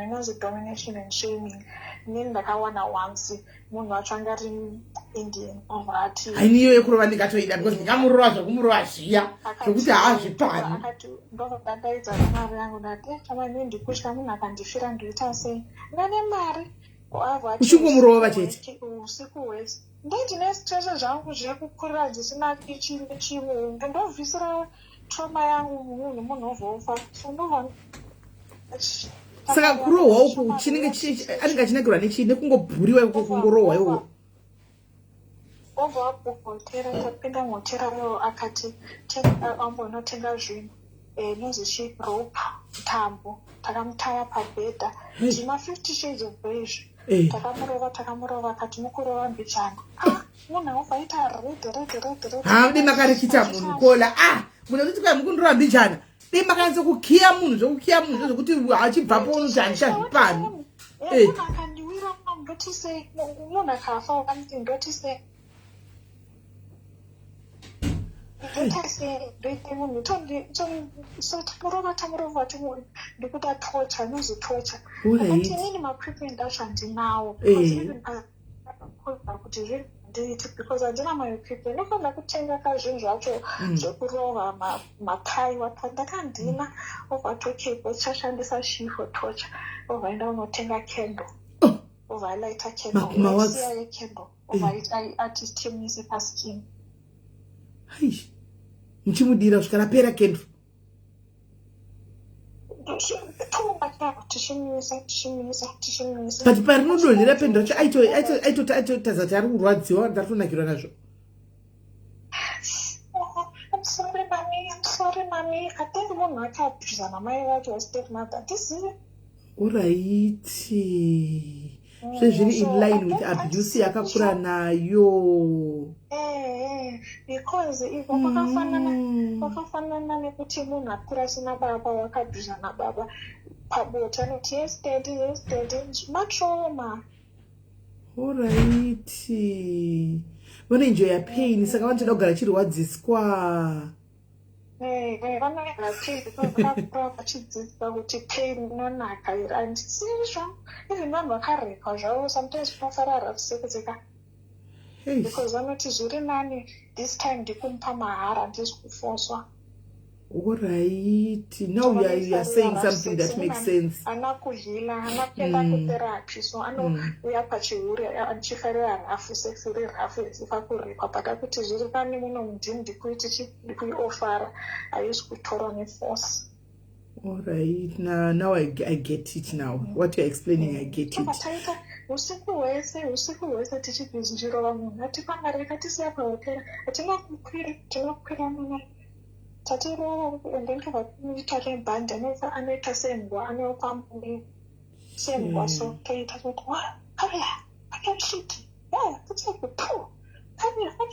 Inonzi domination and shaming. Inini ndakawana once munhu wacho anga ari Indian ovati. Hainiyo yekurova ndikatoida because ndikamurova zvokumurova zviya zvokuti haazvipani. Akati ndokadaidza mari yangu ndati chama inini ndikutya munhu akandifira ndoita sei. Ndane mari. Uchingomurova chete. Usiku hwese. Ndine stress zvangu zvekukurira dzisina chimwe. Ndobvisira trauma yangu munhu ovhofa. So ndova saka kurohwa uku chinenge anenge achinakirwa nechii, nekungobhuriwa uko kungorohwa iwo. Obva abhukotera tapinda moterayo akati ambonotenga zvinhu inonzi chi rope, tambo takamutaya pabhedha zvima 50 shades of beige. Takamurova akati mukurova mbichana. Munhu auvaita red. Hamudi makarikita munhu kola. Munhu kuti kwai mukundorova mbichana. Dei makanatsa kukiya munhu zvokuti achibvapo unoti handichazvipani. Munhu akandiwira ndotise munhu akafa ukanzi ndotise ndoite munhu tamurova ndikuti atocha inozi tocha. Akati inini ma-equipment acho handinawo kuti zviri ndiiti because handina ma-equipment. Ndofanira kutenga kazvinhu zvacho zvekurova makai ndakandina ovati okay bochashandisa chii for torture. Ovaenda unotenga candle, ovalighta candle, siya yecandle, atistimise paskin. Hai, muchimudira kusvika rapera candle. But parinodonhera pendo racho aitotaza kuti ari kurwadziwa, ndaritonakirwa nazvo. I'm sorry, mommy. I think munhu akabvisa namai vacho stepmother. This is alright. So zviri in line with abuse yakakura nayo. Because if wakafanana nekuti munhu akura asina baba wakabhiza nababa pabota anoti yes daddy matrauma. Alright. Vanoenjoya pain saka vanotoda kugara chirwadziswa. Vanoenjoya pain because vakakura vachidzidziswa kuti pain inonaka and sizvo even vanhu vakarekwa zvavo sometimes unofarara kuseketseka. Because vanoti zviri nani this time ndikumupa mahara handisi kufoswa. Alright. Now you are saying something that makes sense. Ana kuhila, ana kuenda kutherapy, so anouya pachiuri achifarira rafu sexually rafu isifa kuripa pada kuti zviri pani muno mudini ndikuiofara haisi kutorwa neforce. Alright. Now I get it now. What you're explaining, I get it. Usiku hwese tichibhizinjirova munhu atipangarika tisiya pahotera tinokwira munhu tatirova ende ndikavaita nebhandi anoita sembwa anofamba sembwa so toita kuti akashiti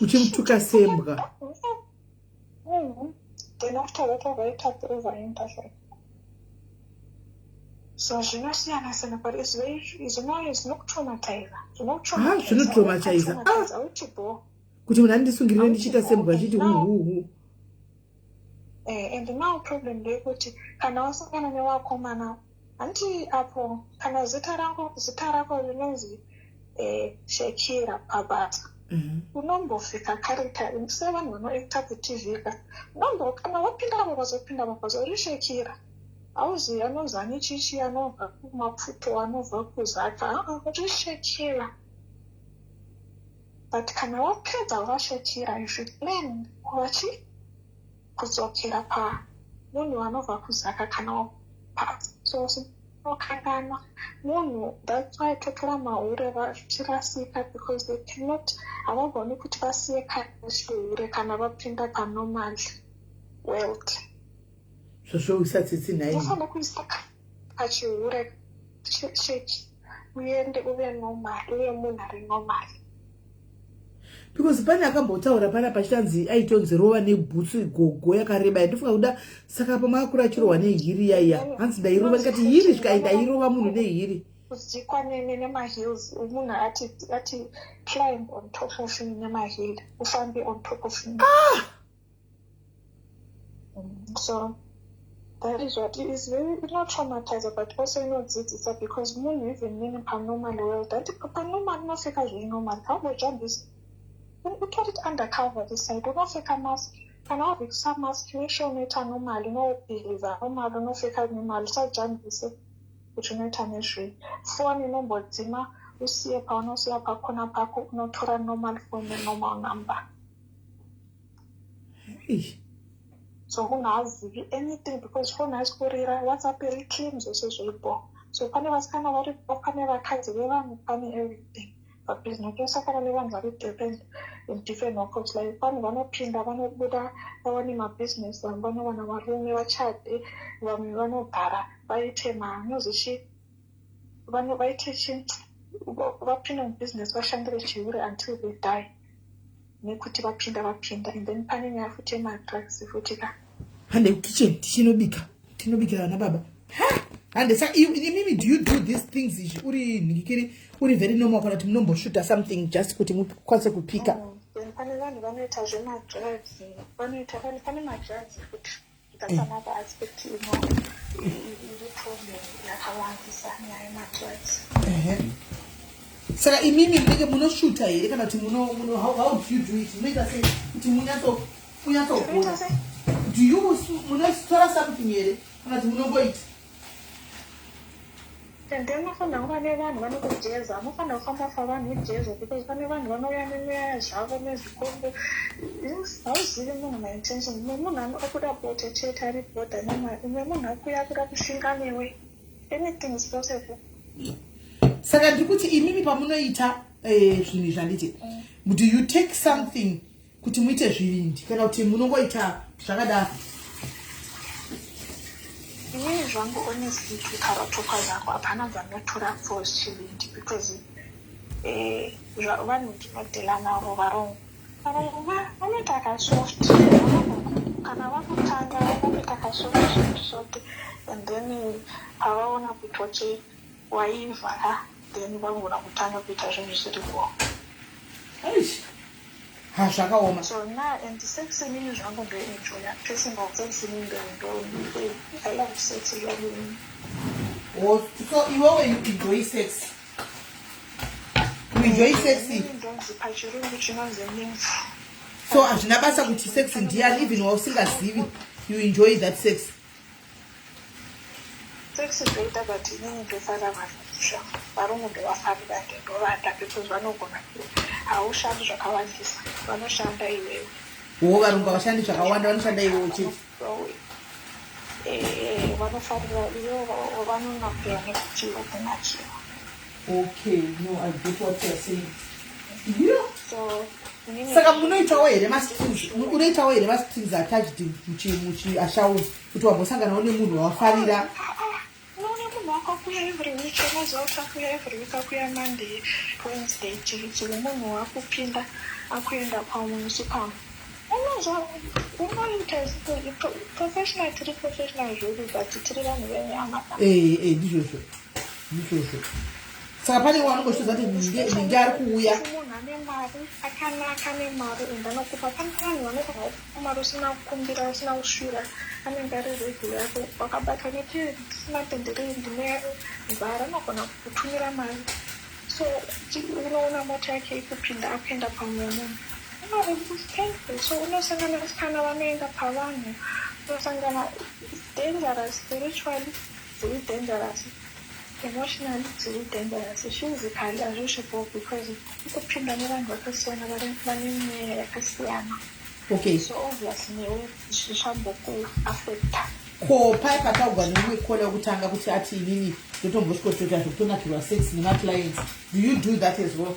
uchimutuka sembwa then after that wakaita overintake. So zvinosiyana but it's not traumatizer. Zvinotraumatizer. Kuti munhu andisungirire ndichiita sembwa achiti hu. And now problem ndeyekuti kana wasangana newakomana handiti apo kana zita rako rinonzi Shakira pabata unombofika character sevanhu vanoita kutivhika kana wapinda mabasa uri Shakira auzivi anonzi ane chichi anobva kumapfuto anobva kuzaka uri Shakira. But kana wapedza washakira you should learn kudzokera pamunhu anobva kuzaka kana so okangana munhu that's why totora mahure vachirasika because they cannot havagoni kuti vasiye chihure kana vapinda panormal world. Zvosvo usatsitsi nai unofanira kuisa pachihure sheki uende uve normal uve munhu ari normal. Because pane akambotaura pana pachinzi aitonzi rova nebhutsu gogo yakareba ndofunga kuda saka pamakura chirohwa nehiri yaiya hanzi ndairova ndikati hiri zvikaenda irova munhu nehiri kudzikwa nemaheels munhu ati climb on top of him nemaheel ufambe on top of him. So that is what it is very not traumatizing but also inodzidzisa because munhu even mini panormal world ati panormal unofeka zvirinormal kaubojambisa you put it undercover this side unofeka mask kana wabvisa mask make sure unoita normal unobhiliva normal unofeka normal usajambise kuti unoita nezvei phone inombodzima usiye paunosiya pakona pako unotora normal phone nenormal number. So ungazivi anything because phone haisi kurira WhatsApp iri clean zvose zviripo so pane vasikana varipo pane vakadzi vevanhu pane everything. But business sakana nevanhu vari different walks like vanhu vanopinda vanobuda vaone mabusiness vamwe vanowana varume vachade vamwe vanogara vaite manozichi vaite vapinda mubusiness vashandire chihure until they die nekuti vapinda and then pane nyaya futi yemadrugs futi ka hande kitchen tinobikira vana baba and so mimi do you do these things uri nikiri uri very normal kana kuti munomboshuta something just kuti mukwanise kupika. Pane vanhu vanoita zvemadrugs pane madrugs kuti tasama paaspect iri problem yakawandisa nyaya yemadrugs. Saka imimi mnenge munoshuta here kana kuti how do you do it munoita sei kuti munyatsogona do you munotora something here kana kuti munongoita and unofanira kuva nevanhu vanokujeza unofanira kufamba pavanhu ujezo because pane vanhu vanouya nemweya zvavo nezvikombo hauzivi munhu maintention munhu anokuda bote chete ari bhodha nemari umwe munhu akuya kuda kushinga newe anything is possible. Saka ndiri kuti imimi pamunoita zvinhu zvanditi do you take something kuti muite zvivindi kana kuti munongoita zvakadaro inini zvangu honestly kutaura topa zvako hapana zvanotora for chivindi because vanhu ndinodhila navo varungu vanoita akasoft kana vakutanga vanoita akasoft and then pavaona kuti waivhara then vangona kutanga kuita zvinhu zviripo zvakaoma. So now and sex inini zvangu ndoenjoya personal sex inini ndoenjoya. I love sex really. Oh, so iwewe you enjoy sex? You enjoy sex? Pachirungu chinonzi nymph. So hazvina basa kuti sex ndiyani even wausingazivi you enjoy that sex? Sex ndoita but inini ndofara vanhu varungu ndovafarira ndovanda because vanogona haushandi zvakawandisa vanoshanda iwewe. Varungu havashandi zvakawanda vanoshanda iwewe chete. Vanofarira iwewe vanonakira nekuti ukunakira. Okay, no, I get what you're saying. Yeah. So saka munoitawo here mastrings attached muchi Ashawo kuti wambosanganawo nemunhu wafarira? None munhu wakakuya every week, mazuva uchakuya every week, akuya Monday, Wednesday, chiri munhu wakupinda akuenda pamusi pamwe. Unoita professional tiri professional zvedu but tiri vanhu venyama. Ndizvozvo. Saka pane wanongoshuza kuti ndinge ari kuuya. Munhu ane mari akanaka nemari ende anokupa. Pane vanhu vanogona mari usina kukumbira usina kusvira anenge ari regular yako wakabatwa neperiod isina tenderei ndine nzara anogona kutumira mari. So unoona mota yake ikupinda akuenda pamwe munhu. So unosangana nesikana vanoenda pavanhu unosangana dangerous spiritually very dangerous. Emotionally, it's really dangerous. Physically, hazvisvipo because kupinda nevanhu vakasiyana vane mweya yakasiyana. Okay. So obviously newe zvichambokuafecta. Ko paikataurwa nemumwe kola wekutanga kuti ati inini ndotombosvikotoita zvekutonakirwa sex nemaclients. Do you do that as well?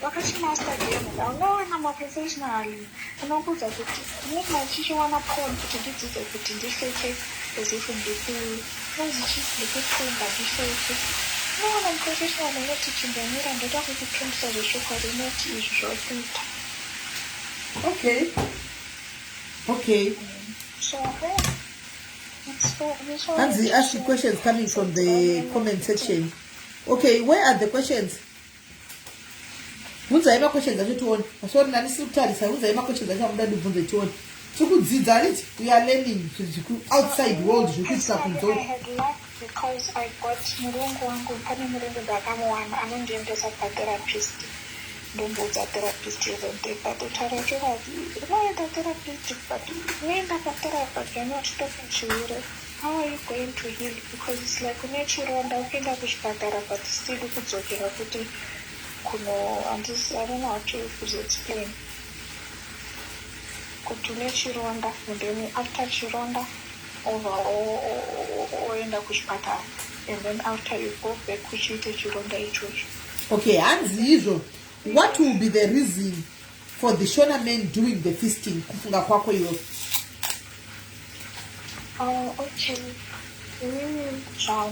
Vakachimasta game unoona maprofessionally unokuudza kuti inenge achichiwana phone kuti ndidzidze kuti ndifeke as if ndikupfumba ndifeke. Unoona muprofessional unoti chimbomira ndoda kukupfumisa zveshokwadi unoti izvi zvokuita. Okay. So it's Hansi ask you questions coming from the comment section. Okay, where are the questions? Bunzai questions acho tione. Masori nani siri kutarisa bunzai questions acho amuda ndibvunze tione. Tikudzidza riti we are learning outside world zvekuita kunzo. I had luck because I got murungu wangu pane murungu ndakamuwana anondiendesa patherapist. Ndombodza therapist yezonde patotara chokati unoenda therapist but unoenda patherapist you're not talking chiure. How are you going to heal? Because it's like unechironda ukienda kuchipatara but still kudzokera kuti kuno I don't know how to explain. Kuti unechironda and then after chironda oenda kuchipatara and then after you go back kuchiite chironda ichocho. Okay, hanzi izvo. What will be the reason for the Shona men doing the fisting? Kufunga kwako iwo. Okay.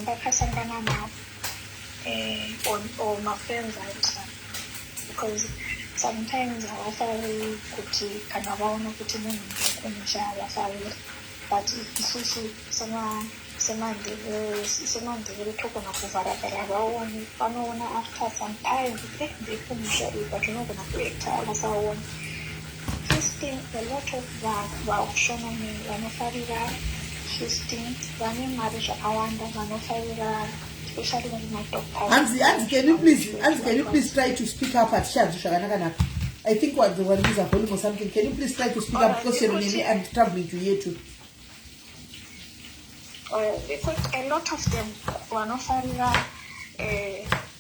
Ndakasangana navo on my friends outside because sometimes havafari kuti kana vaona kuti munhu ndokumusha havafari but isusu semandevere togona kuvharavhara vaone vanoona after some time ndekumusha iyi but unogona kuekta havasaona. Fisting, a lot of vakushona men vanofarira fisting vane mari zvakawanda vanofarira especially when my doctor. Hansi, can you please try to speak up at Shadzi Shaganaka? I think what the one is a volume or something. Can you please try to speak up because I'm traveling to hear too. Because a lot of them vanofarira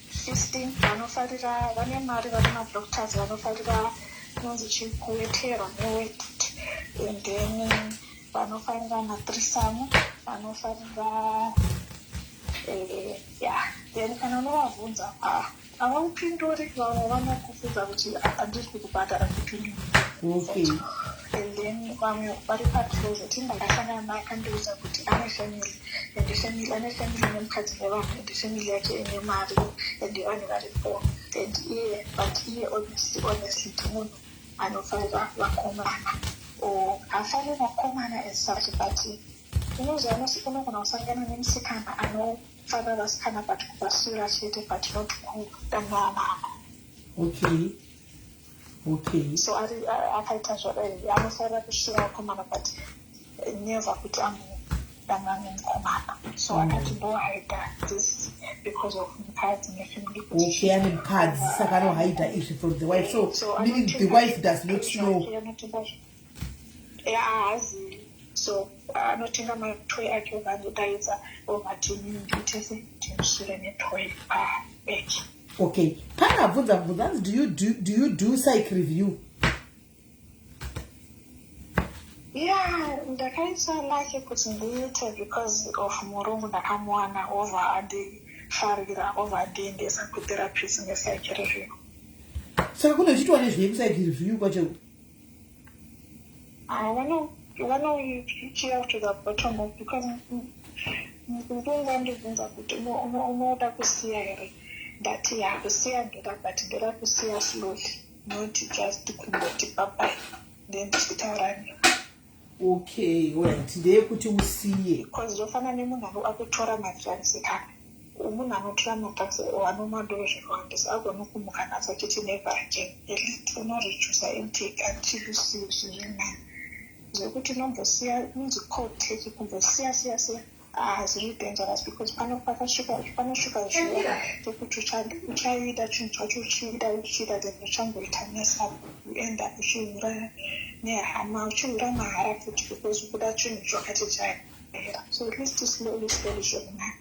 fisting vanofarira vane mari vane madoctors vanofarira kunonzi chikuwetera newet and then vanofarira natrisamu vanofarira then kana unovabvunza havaupinduri vamwe vanokufudza kuti handisi kukubhadhara kupindura. Okay. and then vari pacloset ndakasangana nakandiudza kuti ane family ende family ane family nemukadzi nevanhu ende family yake ine mari ende vanhu varipo and iye honestly ndimunhu anofarira vakomana or hafariri vakomana as such but unoziva unogona kusangana nemusikana anofarira vasikana but kubvasura chete but not kudanana. Okay. So akaita zvadai anofarira kusura vakomana but never kuti amudanana nemukomana. So akati ndohaida this because of mukadzi nefamily. Okay, ane mukadzi saka anohaida izvi from the wife. So meaning the wife does not know. Haazivi. So anotenga matoy ake vandodaidza ovatini nditese timusure netoy pabeki. Okay. Kana bvunza do you do psych review? Yeah, ndakaisa lake kuti ndiite because of murungu ndakamuwana over andifarira over andiendesa kutherapist nepsych review. Saka kunochitwa nezvepsych review kwacho? Vanoichira to the bottom of because ndinga ndibvunza kuti unoda kusiya here ndati yakusiya ndoda but ndoda kusiya slowly not just kungoti papai then ndichitaura newe. Okay, right. Ndeyekuti usiye because ndofana nemunhu akutora madrugs kana umunhu anotora madrugs anomadoro zvakawandisa agona kumuka naso achiti never again at least unoredusa intake until usiye zvirinani zvekuti nombosiya kunzi cold take kumbosiya zviri dangerous because panosvika zviya tekuti uchaida chinhu chacho uchiida then uchangoita mess up uenda uchiuraya nehama uchiura mahara futi because kuda chinhu chakati chaira. So at least slowly zvirinani.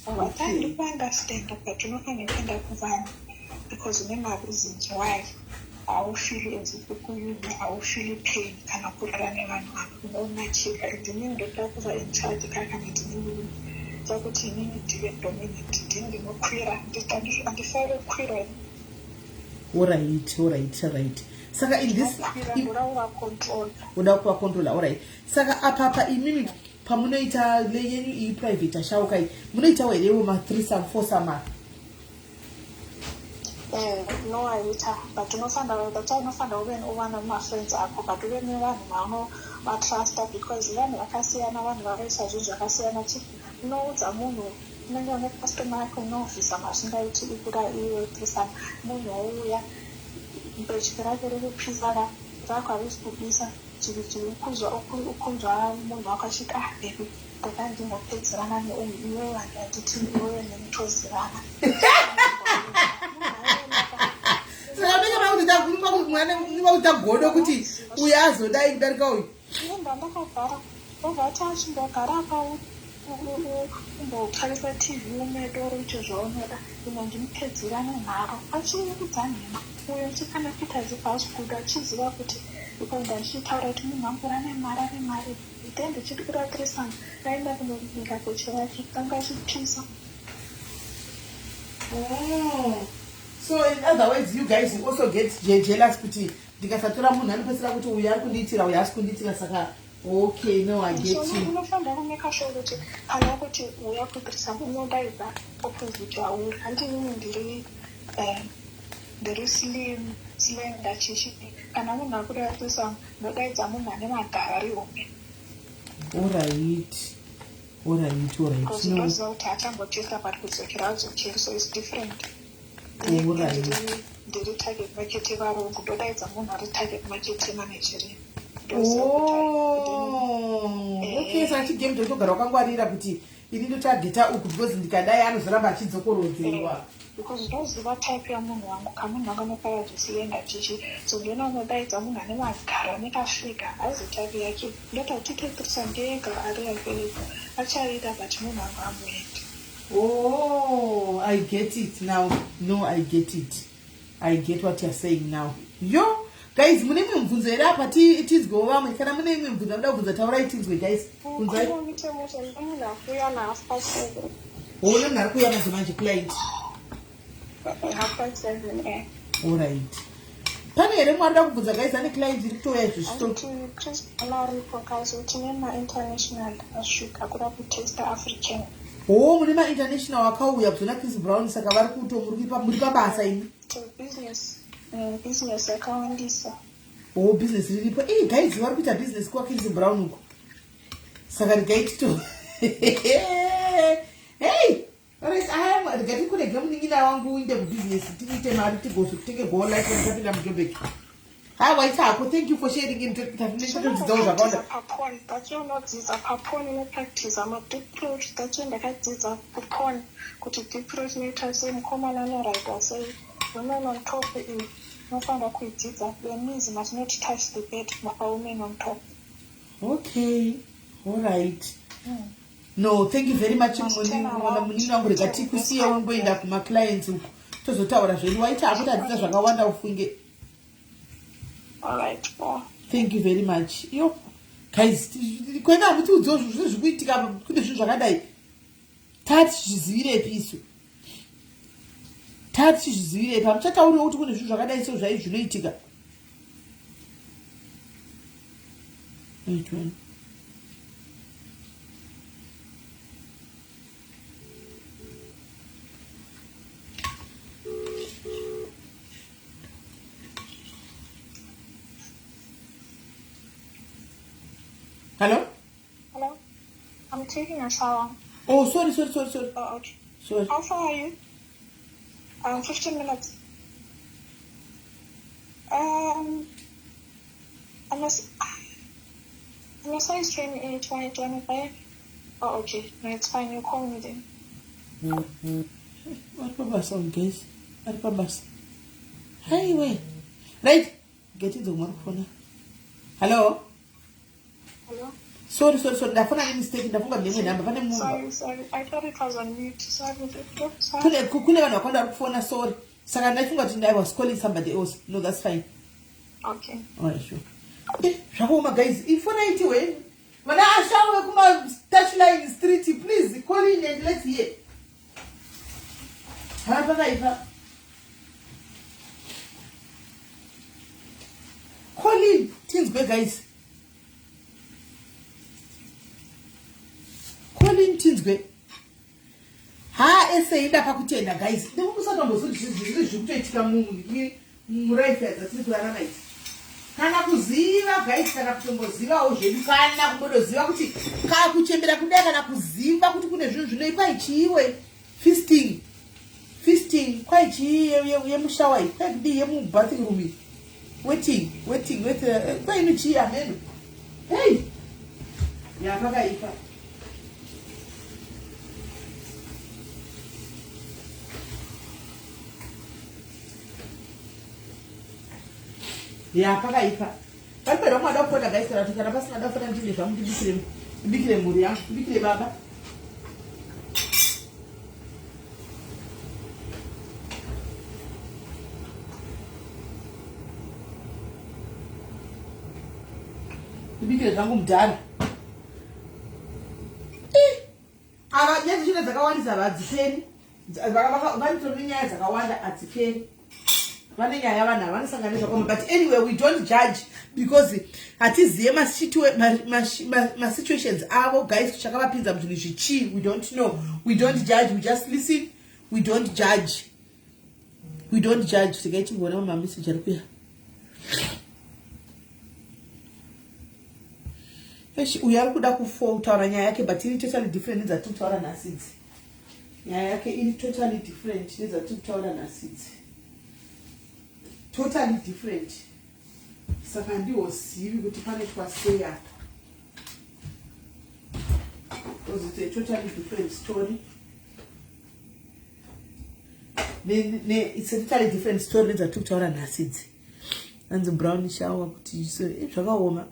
Vatandi kuunderstanda but unofanira kuenda kuvanhu because une mareasons why haufili as kukuyuda haufili pain kana kurara nevanhu unoonachika ndini ndoda kuva in charge kana ndini zakuti inini ndive dominant ndini ndinokwira handifaniri kukwira. Alright. Saka in this unoda kuva control. Alright. Saka apapa imimi pamunoita leyenyu iyi private Ashawo kai munoita werewo ma 3 4 no aita but unofanira uve newana mumafriends ako but uve nevanhu vatrasta because vanhu vakasiyana vanhu vakaisa zvinhu zvakasiyana unoudza munhu unenge une customer yako unovhisa mazvingaiti ikuda iwe pesana munhu wouya bechike rake rekupisa rako harisi kubisa ukunzwa munhu wakasvika bebi ndaka ndingopedzerana neuyu iwe vanhu atiti iwewe nemutozirana. Utagodo kuti uyu azodai kudarika uyu ndakagara ovati achimbogara apa umbotarisa tv umedoro uite zvaunoda ino ndimupedzera nenharo achiudza nhema uyo chikana kuita zipasi kuda achiziva kuti ikoenda ndichitaura kuti munhu angura nemari then ndichiti kurakirisana raenda kunobika kocherake tanga achipisa. So in other words, you guys also get jealous kuti ndikasatora munhu anopesera kuti uyu ari kundiitira uyu asi kundiitira saka okay no I get you. Unofanira kumeka sure kuti kana kuti uya kutirisa unodaidza opposite wauri handinini ndiri slim ndachichi kana munhu akuratisa ndodaidza munhu ane magara rihombe. Alright. Because ndoziva kuti achangotesta but kudzokera adzokeri so it's different. Ndiri target market varungu ndodaidza munhu ari target market manageri. Okay, so achigame ndotogara wakangwarira kuti ini ndotageta uku because ndikadai anozoramba achidzokorodzerwa because ndoziva type yamunhu wangu kamunhu anganokaya zvisienda chichi so ndiona unodaidza munhu ane magara nekasvika haizi type yake ndota kuti tekutirisa ndega ari available achaita but munhu wangu amuendi. Oh, I get it now. No, I get it. I get what you're saying now. Yo, guys, mune imwe mubvunzo here apa tizwe vamwe kana mune imwe mubvunzo muda kubvunza taurai tizwe guys. Bvunzai. Munhu akuya na7:30. Munhu ari kuya mazomanje client. 7:30. Alright. pane here mwarida kubvunza guys ane client iri kutoya izvi zvito Chris Malaripo guys tine ma-international asvika kuda kutesta African. Mune ma-international wakauya kuzona Chris Brown saka vari kuto muri pabasa imi. Business yakawandisa. Business riripo. Guys vari kuita business kwa Chris Brown uko. Saka rigaitito. Hey! Alright, ndikati kune gamuningira wangu uinde kubusiness tiite mari tigozo kutenge goal life ndikapinda muJoburg. Waitako, thank you for sharing in tatinodzidzao zvakawanda. Tachonodzidza paponi nopractice ma-deep tacho ndakadzidza kuponi kuti deep throat inoita sei, mukomana anoraida sei, women on top iyi unofanira kuidzidza. The knees must not touch the bed for women on top. Okay, all right. No, thank you very much. Munini wangu rekati kusiya wangoenda kuma clients uko tozotaura zvedu. Waita kuti adzidza zvakawanda ufunge. All right. Thank you very much. Yo guys, kwenda mutiudzo zvikuitika kune zvinhu zvakadai. Tati zvizivire piso. Tati zvizivire pa muchataura kuti kune zvinhu zvakadai so zvai zvinoitika. Wait one. Hello? Hello? I'm taking a shower. Oh, sorry. Oh, okay. Sorry. How far are you? 15 minutes. I'm a size 25. Oh, okay. No, it's fine. You call me then. What purpose on guys? What purpose? Highway. Right? Get it the one corner. Hello? Hello? Sorry. Ndafuna any mistake. Ndafunga mnenge namba. Pane mungu. Sorry. I thought it was on mute. Sorry. Kune vanhu vakanda kufona sorry. Saka ndafunga kuti I was calling somebody else. No, that's fine. Okay. All right, sure. Zvakaoma guys. Ifona itiwe. Mana Ashawo kuma touchline street, please call in and let's hear. Pakaipa. Call in. Tinzwe guys. Call in Tinzwe. Eseida pakutenda guys. Ndikusatombozuti zviri zvikutoitika muraife dzatiri kurarama idzi. Kana kuziva guys, kana kutombozivawo zvedu, kana kumbodoziva kuti kuchembera kudai, kana kuziva kuti kune zvinhu zvinoitwa ichiiwe feasting kwai chii yemushawa iyi, kwai kudii yemubathing room waiting kwai inochii ameno. Hey, yapakaipa. Pakaipa. Palipera mwada kufona guys, kana pasina dafona ndine zvamu ndibikire muri yangu, ndibikire baba. Ndibikire zvangu mudhara. Ava nyaya dzino dzakawandisa vadziperi. Vanotora nyaya dzakawanda adziperi. Vane nyaya vanhu vanosanganisa kwama, but anyway we don't judge because hatiziye ma-situations avo guys, chakavapinza muzvinhu zvichii, we don't know, we don't judge, we just listen, we don't judge. Tikaichingona mamameseji ari kuya. Uyu ari kuda kutaura nyaya yake but iri totally different nedzatiri kutaura nhasi idzi. Nyaya yake iri totally different nedzatiri kutaura nhasi idzi. Totally different. Saka ndiwozivi kuti panoitwa sei apa. Because it's a totally different story. It's a totally different story nedzatiri kutaura nhasi idzi. Hanzi brown shower kuti zvakaoma.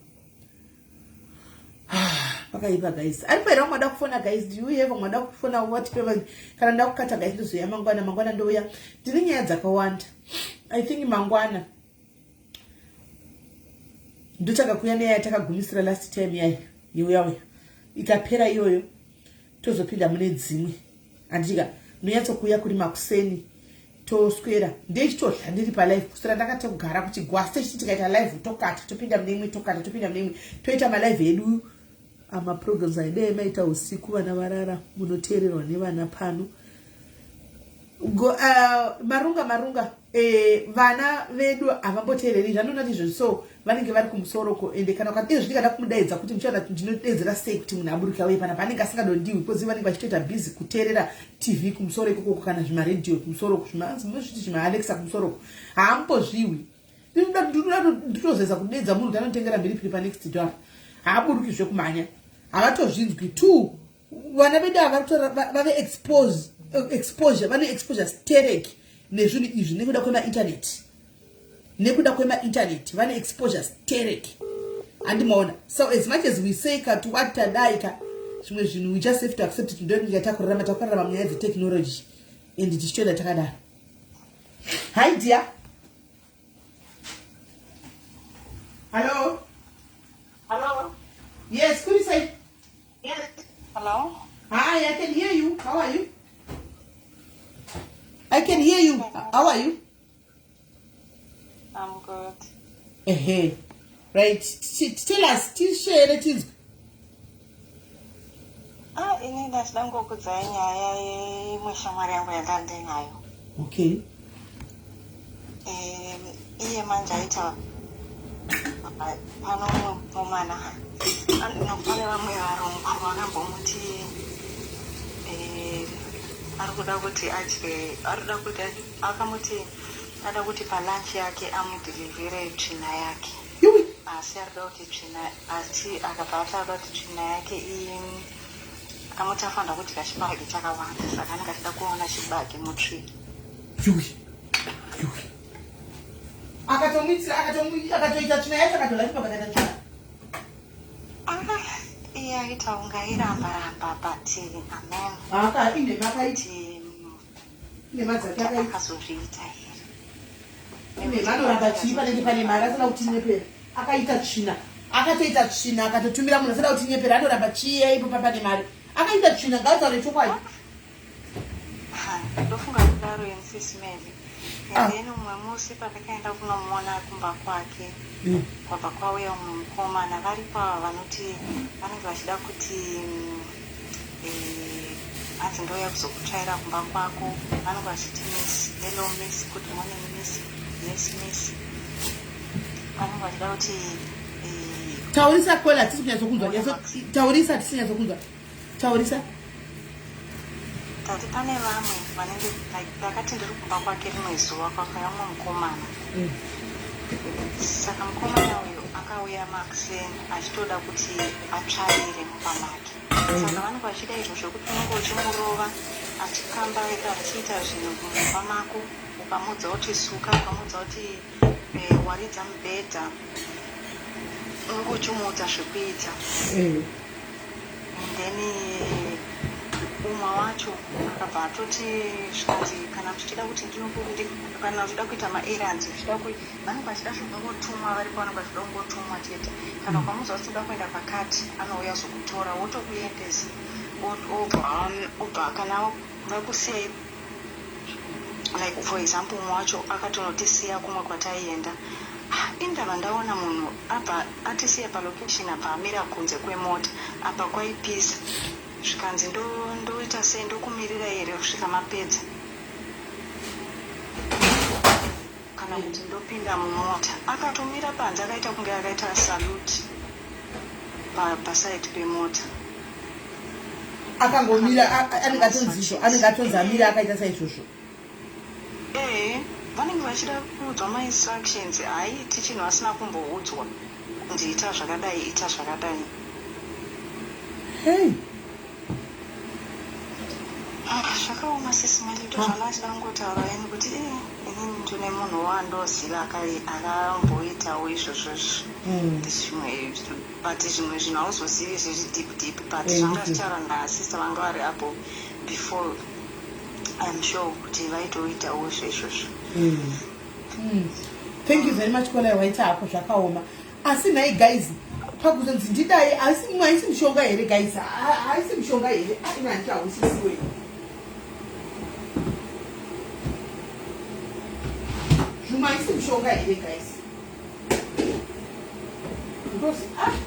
Pakaipa guys. Aripera mwada kufona guys. Do you have mwada kufona whatever? Kana ndakukata guys ndozoya mangwana ndoya. Ndine nyaya dzakawanda. I think mangwana ndochakakuya neya takagumisira last time yayi yauya ikapera iyoyo tozopinda mune dzimwe. Andika nonyatsokuya kuri makuseni toswera ndechitodya ndiri palive kusira ndakatogara kuchigwasi techiti tikaita live tokata topinda munemwe tokata topinda munemwe toita malive edu amaprograms aidai maita usiku vana varara munoteererwa nevana pano marunga vana vedu havamboteereri zvanona ndizvo so vanenge vari kumusoroko ende kana ukadii zvindikada kumudaidza kuti muchaona ndinodedzera sei kuti munhu aburuka uye pana panenge asingadondiwi because vanenge vachitoita busy kuteerera tv kumusoro ikoko kana zvimaredhiyo kumusoro zviti zvimaalexa kumusoro haambozviwi ndinotozeza kudedza munhu tanotengera mhiripiri panext door haaburuki zvekumhanya havatozvinzwi two vana vedu vave exposure vane exposure stereki nezvinhu izvi nekuda kwemainternet vane exposure stereki handimaona so as much as we say katuwatadaika zvimwe zvinhu we just have to accept it ndokuti takurarama munyaya dzetechnology and tichitoenda takadaro. Hi dear. Hello. Yes, could you say? Yes. Hello. Hi, I can hear you. How are you? I can hear you. How are you? I'm good. Right. Tell us. Share it. Ini ndachida ngokudzai nyaya yemushamwari yangu yandandinayo. Okay. Iye manje aita pano mumana pane vamwe varungu vakambomuti arikuda kuti adye akamuti ada kuti palunch yake amudhilivhire tsvina yake asi arikuda kuti tsvina asi akabva ataura kuti tsvina yake akamuti afanira kudya chibage chakawanda saka anenge achida kuona chibage mutsvina akatoita tsvina yacho akatola chibage tsvina iye aita unga iramba but amen akazozviita here vanoramba chii panenge pane mari asada kuti nyepera akaita tsvina akatoita tsvina akatotumira munhu asada kuti nyepera anoramba chii ipo pane mari akaita tsvina ngataure chokwadi ndofunga kudaro SIS MELLY then umwe musi pandakaenda kunomuona kumba kwake kwabva kwauya umwe mukomana vari kwava vanoti vanenge vachida kuti hanzi ndouya kuzokutsvaira kumba kwako vanenge vachiti miss hello miss good morning miss yes miss vanenge vachida kuti taurisa kwela hatisi kunyatsokunzwa taurisa hatisi kunyatsokunzwa taurisa tati pane vamwe vanenge vakati ndiri kumba kwake rimwe zuva kwakauya umwe mukomana saka mukomana uyu akauya makuseni achitoda kuti atsvaire mumba make saka vanenge vachida izvo zvokuti unenge uchimurova achikamba achiita zvinhu mumba mako ukamudza kuti suka ukamudza kuti waridza mubhedha unenge uchimuudza zvekuita then umwe wacho akabva atoti zvikati kana tichida kuti kana uchida kuita maerrands vanenge vachida zvokungotumwa varipo vanenge vachida kungotumwa chete kana ukamudza kuti uda kuenda pakati anouya zokutora wotokuendesa obva kana vakusiyai like for example umwe wacho akatonotisiya kumwe kwataienda indava ndaona munhu abva atisiya palocation abva amira kunze kwemota abva kwaipisa zvikanzi ndoita sei ndokumirira here kusvika mapedza kana kuti ndopinda mumota akatomira panze akaita kunge akaita saluti pasaiti pemota akangomira anenge atonzi amira akaita saizvozvo vanenge vachida kuudzwa mainstructions haiiti chinhu asina kumboudzwa kunzi ita zvakadai zvakaoma SIS MELLY ndozvana achida kungotaura ini kuti inini ndine munhu wandoziva akamboitawo izvozvozvo zvimwe but zvimwe zvinhu hauzozivi zvezvidip but zvanga zvichara nasista vanga vari apo before I'm sure kuti vaitoitawo zvezvozvo. Thank you very much kola waita hapo zvakaoma asi nai guys pakuzonzi ndidai asi mwaisi mishonga here guys haisi mishonga here ina ndichausisiwe Maisi mshonga here, guys. Because amen.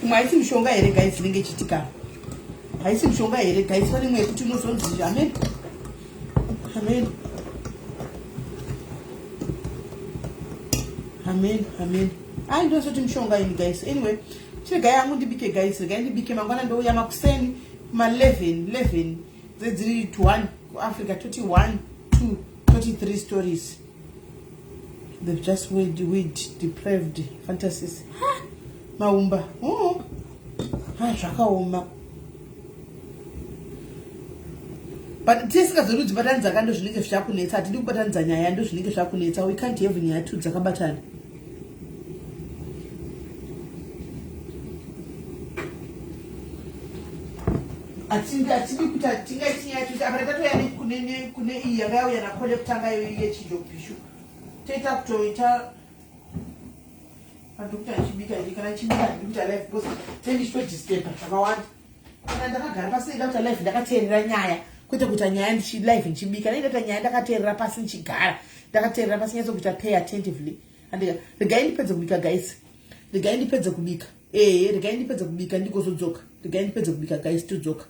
Maisi mshonga here, guys. Linge chitika. Maisi mshonga here, guys. Fani mwe kuti unozonzi. Amen. Amen. Amen. Amen. I ndo soti mshonga ini, guys. Anyway, chile gaya yangu ndibike, guys. Gaya ndibike mangwana ndo ya makuseni ma 11 zedziri to 1 Africa 21 2 23 stories. They've just weed depraved fantasies. Maumba. Oh. Zvakaoma. But tisingazorudzi batanidza kando zvinenge zvakunetsa. Hatidi kubatanidza nyaya ndo zvinenge zvakunetsa. We can't have nyaya tu dzakabatana. Atidi kuti tingaitinya kuti apa tatoya kune iyi yakauya nakole kutanga yechijobhishu. Toita kutoita Dr. Chibika, you can achieve a life because then you should just step at one. And I say Dr. Life, the Catania, Kutanya, and she life in Chibika, and the Catera passing Chigara, the Catera passing which I pay attentively. And the guy depends on Bika, guys. The guy depends on Bika. The guy depends on Bika and you go to joke. The guy depends on Bika, guys, to joke.